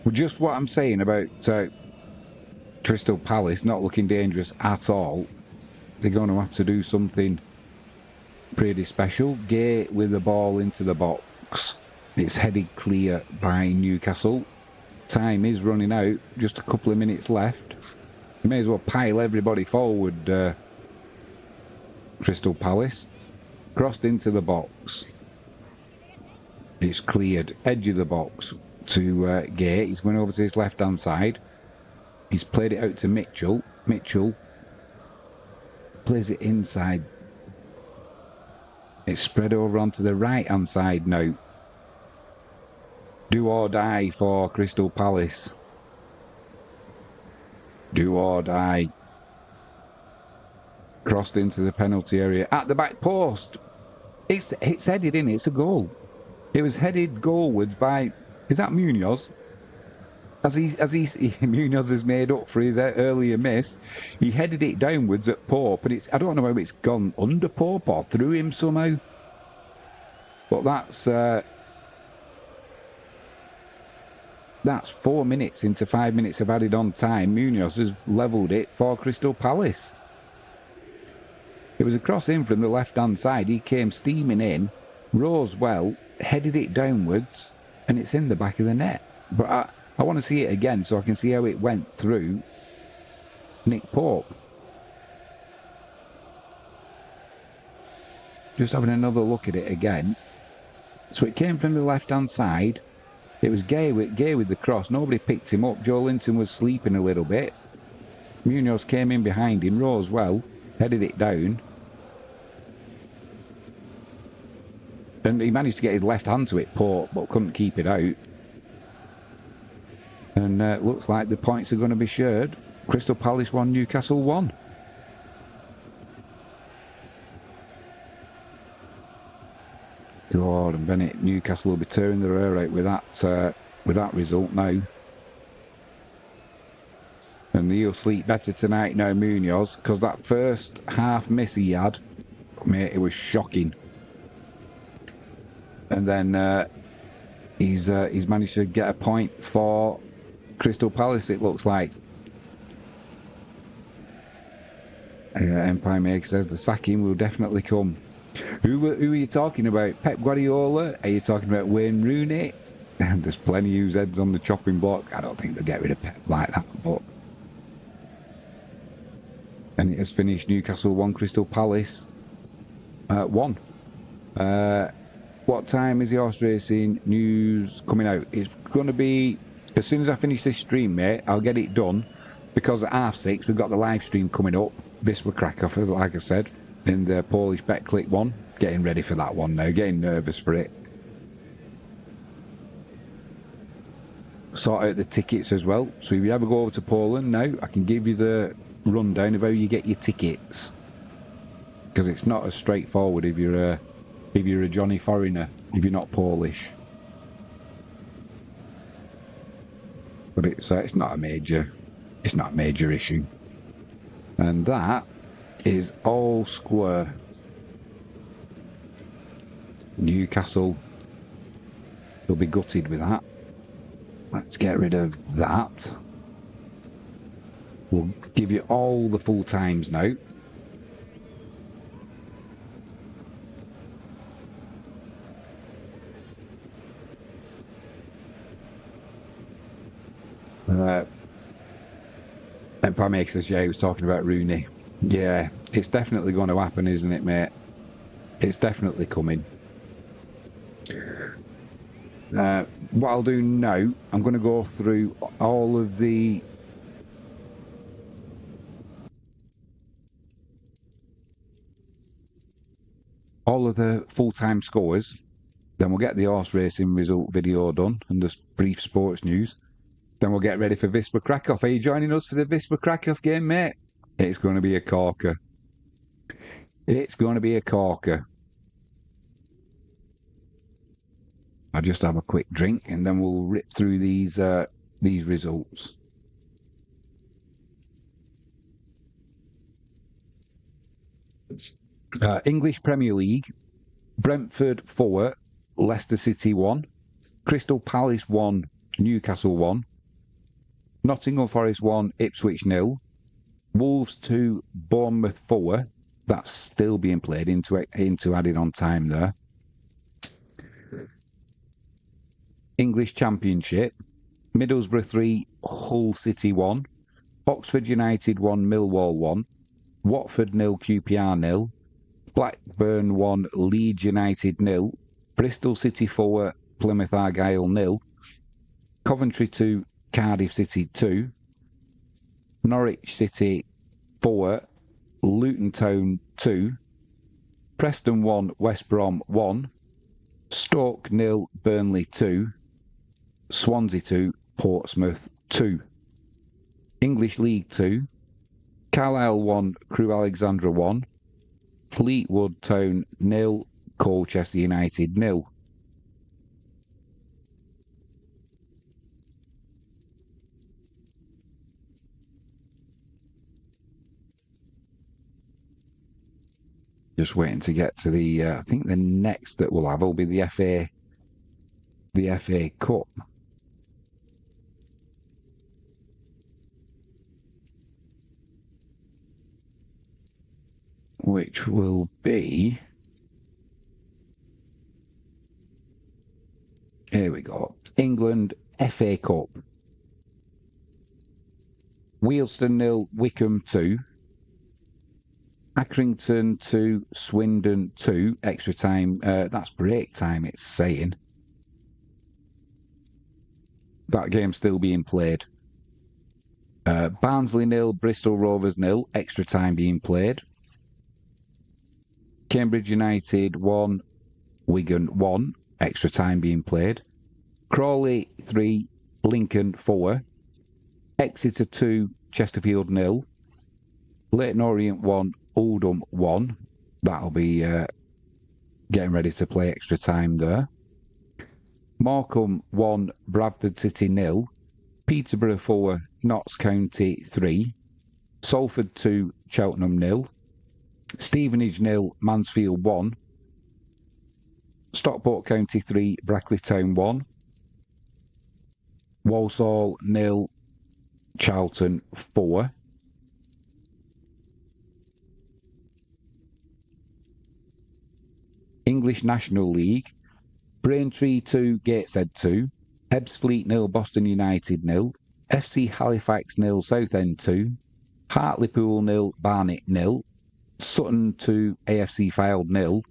Well, just what I'm saying about Crystal Palace not looking dangerous at all. They're going to have to do something pretty special. Gay with the ball into the box. It's headed clear by Newcastle. Time is running out. Just a couple of minutes left. You may as well pile everybody forward, Crystal Palace. Crossed into the box. It's cleared. Edge of the box to Gay. He's going over to his left-hand side. He's played it out to Mitchell. Mitchell plays it inside. It's spread over onto the right-hand side now. Do or die for Crystal Palace. Do or die. Crossed into the penalty area. At the back post. It's headed in. It's a goal. It was headed goalwards by... Is that Munoz? Munoz has made up for his earlier miss. He headed it downwards at Pope, and I don't know whether it's gone under Pope or through him somehow. But that's 4 minutes into 5 minutes of added on time. Munoz has levelled it for Crystal Palace. It was a cross in from the left-hand side. He came steaming in, rose well, headed it downwards, and it's in the back of the net. But I want to see it again so I can see how it went through. Nick Pope. Just having another look at it again. So it came from the left-hand side. It was Gay with the cross. Nobody picked him up. Joe Linton was sleeping a little bit. Munoz came in behind him, rose well, headed it down. And he managed to get his left hand to it, Pope, but couldn't keep it out. And looks like the points are going to be shared. Crystal Palace 1, Newcastle 1. Gordon Bennett, Newcastle will be tearing their hair out with that result now. And he'll sleep better tonight now, Munoz, because that first half miss he had, mate, it was shocking. And then he's managed to get a point for Crystal Palace, it looks like. Empire Maker says the sacking will definitely come. Who are you talking about? Pep Guardiola? Are you talking about Wayne Rooney? There's plenty whose heads on the chopping block. I don't think they'll get rid of Pep like that, but... And it has finished Newcastle 1, Crystal Palace 1. What time is the horse racing news coming out? It's going to be... As soon as I finish this stream, mate, I'll get it done. Because at 6:30, we've got the live stream coming up. Wisła Krakow, like I said, in the Polish Bet-Click one. Getting ready for that one now. Getting nervous for it. Sort out the tickets as well. So if you ever go over to Poland now, I can give you the rundown of how you get your tickets. Because it's not as straightforward if you're a Johnny foreigner, if you're not Polish. But it's not a major issue. And that is all square. Newcastle will be gutted with that. Let's get rid of that. We'll give you all the full times now. Empire Maker says, yeah, he was talking about Rooney. Yeah, it's definitely going to happen, isn't it, mate? It's definitely coming. What I'll do now, I'm going to go through all of the full-time scores. Then we'll get the horse racing result video done and just brief sports news. Then we'll get ready for Wisła Krakow. Are you joining us for the Wisła Krakow game, mate? It's going to be a corker. It's going to be a corker. I'll just have a quick drink and then we'll rip through these results. English Premier League. Brentford 4, Leicester City 1. Crystal Palace 1, Newcastle 1. Nottingham Forest 1, Ipswich 0. Wolves 2, Bournemouth 4. That's still being played into added on time there. English Championship. Middlesbrough 3, Hull City 1. Oxford United 1, Millwall 1. Watford 0, QPR 0. Blackburn 1, Leeds United 0. Bristol City 4, Plymouth Argyle 0. Coventry 2, Cardiff City 2. Norwich City 4, Luton Town 2. Preston 1, West Brom 1. Stoke 0, Burnley 2. Swansea 2, Portsmouth 2. English League 2. Carlisle 1, Crewe Alexandra 1. Fleetwood Town 0, Colchester United 0. Just waiting to get to the. I think the next that we'll have will be the FA Cup, which will be. Here we go. England FA Cup. Wealdstone 0, Wickham 2. Accrington 2, Swindon 2. Extra time. That's break time, it's saying. That game's still being played. Barnsley 0, Bristol Rovers 0. Extra time being played. Cambridge United 1, Wigan 1. Extra time being played. Crawley 3, Lincoln 4. Exeter 2, Chesterfield 0. Leyton Orient 1, Oldham 1. That'll be getting ready to play extra time there. Morecambe 1, Bradford City 0. Peterborough 4, Notts County 3. Salford 2, Cheltenham 0. Stevenage 0, Mansfield 1. Stockport County 3, Brackley Town 1. Walsall 0, Charlton 4. English National League, Braintree 2, Gateshead 2. Ebbsfleet 0, Boston United 0. FC Halifax 0, Southend 2. Hartlepool 0, Barnet 0. Sutton 2, AFC Fylde 0.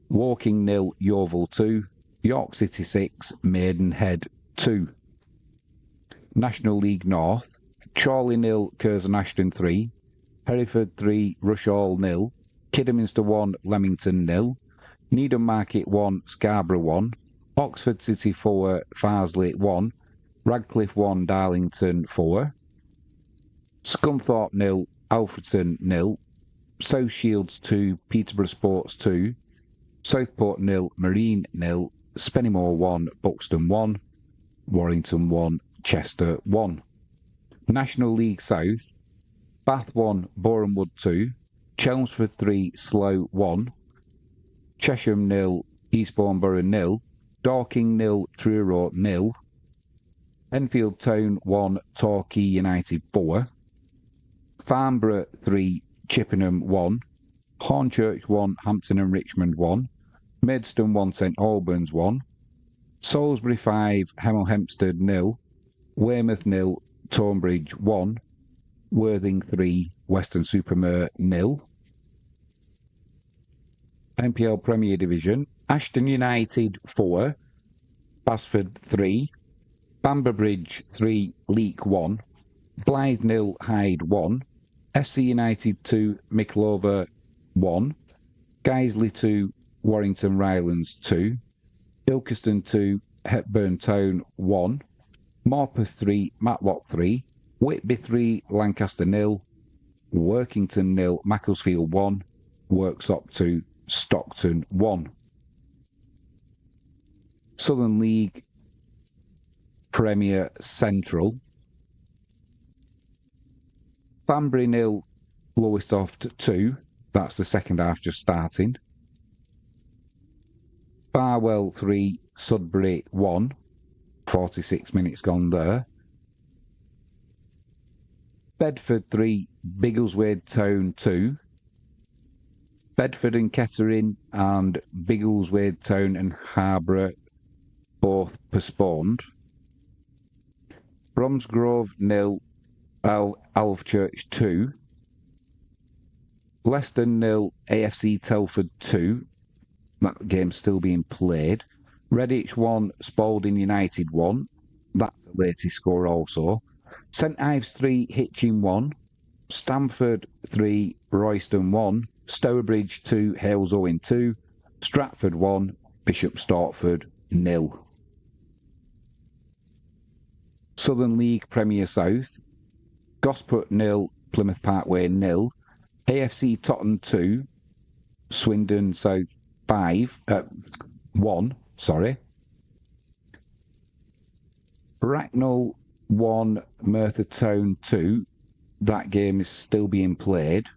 Woking 0, Yeovil 2. York City 6, Maidenhead 2. National League North, Chorley 0, Curzon Ashton 3. Hereford 3, Rushall 0. Kidderminster 1, Leamington 0. Needham Market 1, Scarborough 1. Oxford City 4, Farsley 1. Radcliffe 1, Darlington 4. Scunthorpe 0, Alfreton 0. South Shields 2, Peterborough Sports 2. Southport 0, Marine 0. Spennymoor 1, Buxton 1. Warrington 1, Chester 1. National League South, Bath 1, Borehamwood 2. Chelmsford 3, Slough 1. Chesham 0, Eastbourne Borough 0. Dorking 0, Truro 0. Enfield Town 1, Torquay United 4. Farnborough 3, Chippenham 1. Hornchurch 1, Hampton and Richmond 1. Maidstone 1, St Albans 1. Salisbury 5, Hemel Hempstead 0. Weymouth 0, Tonbridge 1. Worthing 3, Weston-super-Mare 0. NPL Premier Division, Ashton United 4, Basford 3, Bamber Bridge 3, Leek 1, Blythe 0, Hyde 1, FC United 2, Mickleover 1, Guiseley 2, Warrington Rylands 2, Ilkeston 2, Hepburn Town 1, Morpeth 3, Matlock 3, Whitby 3, Lancaster 0, Workington 0, Macclesfield 1, Worksop 2, Stockton 1. Southern League Premier Central, Banbury 0, Lowestoft 2. That's the second half just starting. Barwell 3, Sudbury 1. 46 minutes gone there. Bedford 3, Biggleswade Town 2. Bedford and Kettering and Biggleswade Town and Harborough both postponed. Bromsgrove 0, Alvechurch 2. Leicester 0, AFC Telford 2. That game's still being played. Redditch 1, Spalding United 1. That's the latest score also. St Ives 3, Hitchin 1. Stamford 3, Royston 1. Stourbridge 2, Hales Owen 2. Stratford 1, Bishop Stortford 0. Southern League Premier South, Gosport 0, Plymouth Parkway 0. AFC Totton 2, Swindon South 1. Bracknell 1, Merthyr Town 2. That game is still being played.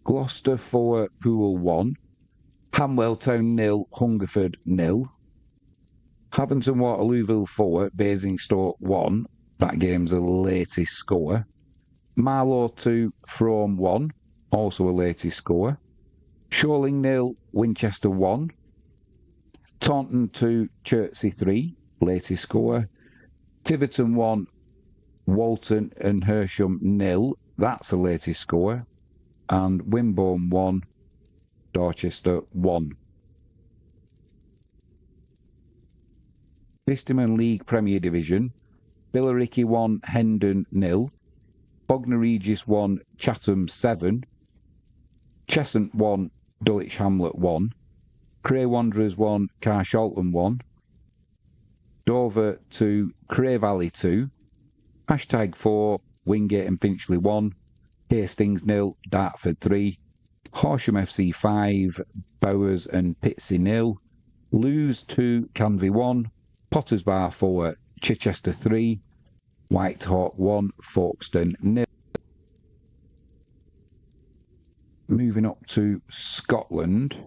Gloucester 4, Poole 1. Hamwell Town 0, Hungerford 0. Haventon Waterlooville 4, Basingstoke 1. That game's the latest score. Marlow 2, Frome 1. Also a latest score. Sholing 0, Winchester 1. Taunton 2, Chertsey 3. Latest score. Tiverton 1, Walton and Hersham 0. That's the latest score. And Wimborne 1, Dorchester 1. Sisterman League Premier Division. Billericay 1, Hendon 0. Bognor Regis 1, Chatham 7. Cheshunt 1, Dulwich Hamlet 1. Cray Wanderers 1, Carshalton 1. Dover 2, Cray Valley 2. Hashtag 4, Wingate and Finchley 1. Hastings 0, Dartford 3. Horsham FC 5, Bowers and Pitsea 0. Lewes 2, Canvey 1. Potters Bar 4, Chichester 3. Whitehawk 1, Folkestone 0. Moving up to Scotland.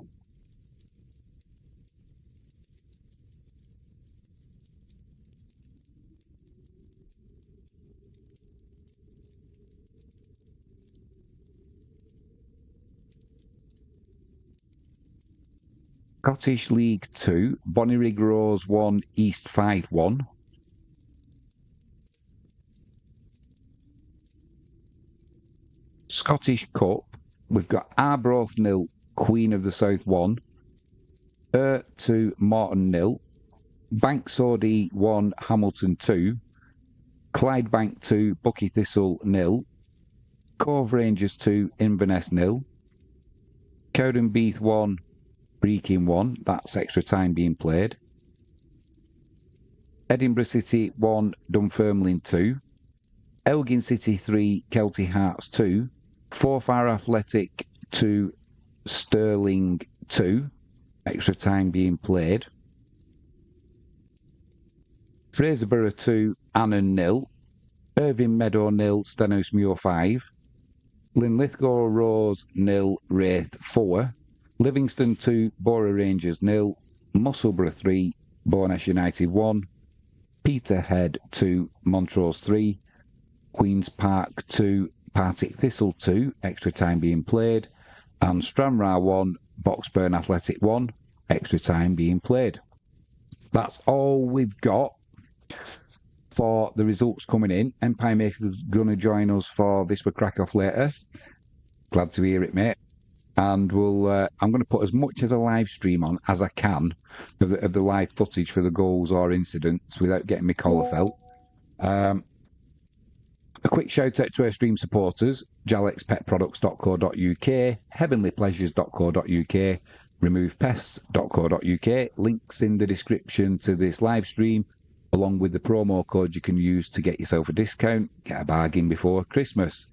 Scottish League 2, Bonnyrigg Rose 1, East 5 1. Scottish Cup, we've got Arbroath 0, Queen of the South 1. 2, Morton 0. Banksody 1, Hamilton 2. Clydebank 2, Bucky Thistle 0. Cove Rangers 2, Inverness 0. Cowdenbeath 1, Brechin 1. That's extra time being played. Edinburgh City 1, Dunfermline 2. Elgin City 3, Kelty Hearts 2. Forfar Athletic 2, Stirling 2. Extra time being played. Fraserburgh 2, Annan 0. Irving Meadow 0, Stenhousemuir 5. Linlithgow Rose 0, Wraith 4. Livingston 2, Borough Rangers 0. Musselburgh 3, Bournemouth United 1. Peterhead 2, Montrose 3. Queen's Park 2, Partick Thistle 2, extra time being played. And Stranraer 1, Boxburn Athletic 1, extra time being played. That's all we've got for the results coming in. Empire Maker's going to join us for this with crack off later. Glad to hear it, mate. And I'm going to put as much of the live stream on as I can of the live footage for the goals or incidents without getting my collar felt. A quick shout out to our stream supporters: jalexpetproducts.co.uk, heavenlypleasures.co.uk, removepests.co.uk. Links in the description to this live stream, along with the promo code you can use to get yourself a discount. Get a bargain before Christmas.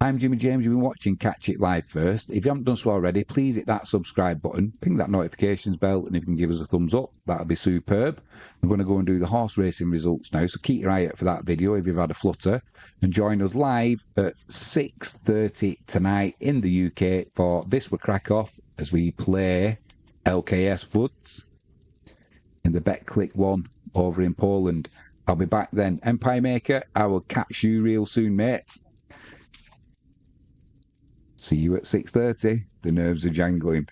I'm Jimmy James. You've been watching Catch It Live First. If you haven't done so already, please hit that subscribe button, ping that notifications bell, and if you can give us a thumbs up, that'll be superb. I'm going to go and do the horse racing results now, so keep your eye out for that video if you've had a flutter, and join us live at 6:30 tonight in the UK for This Were Crack Off as we play LKS Woods in the Betclic one over in Poland. I'll be back then. Empire Maker, I will catch you real soon, mate. See you at 6:30. The nerves are jangling.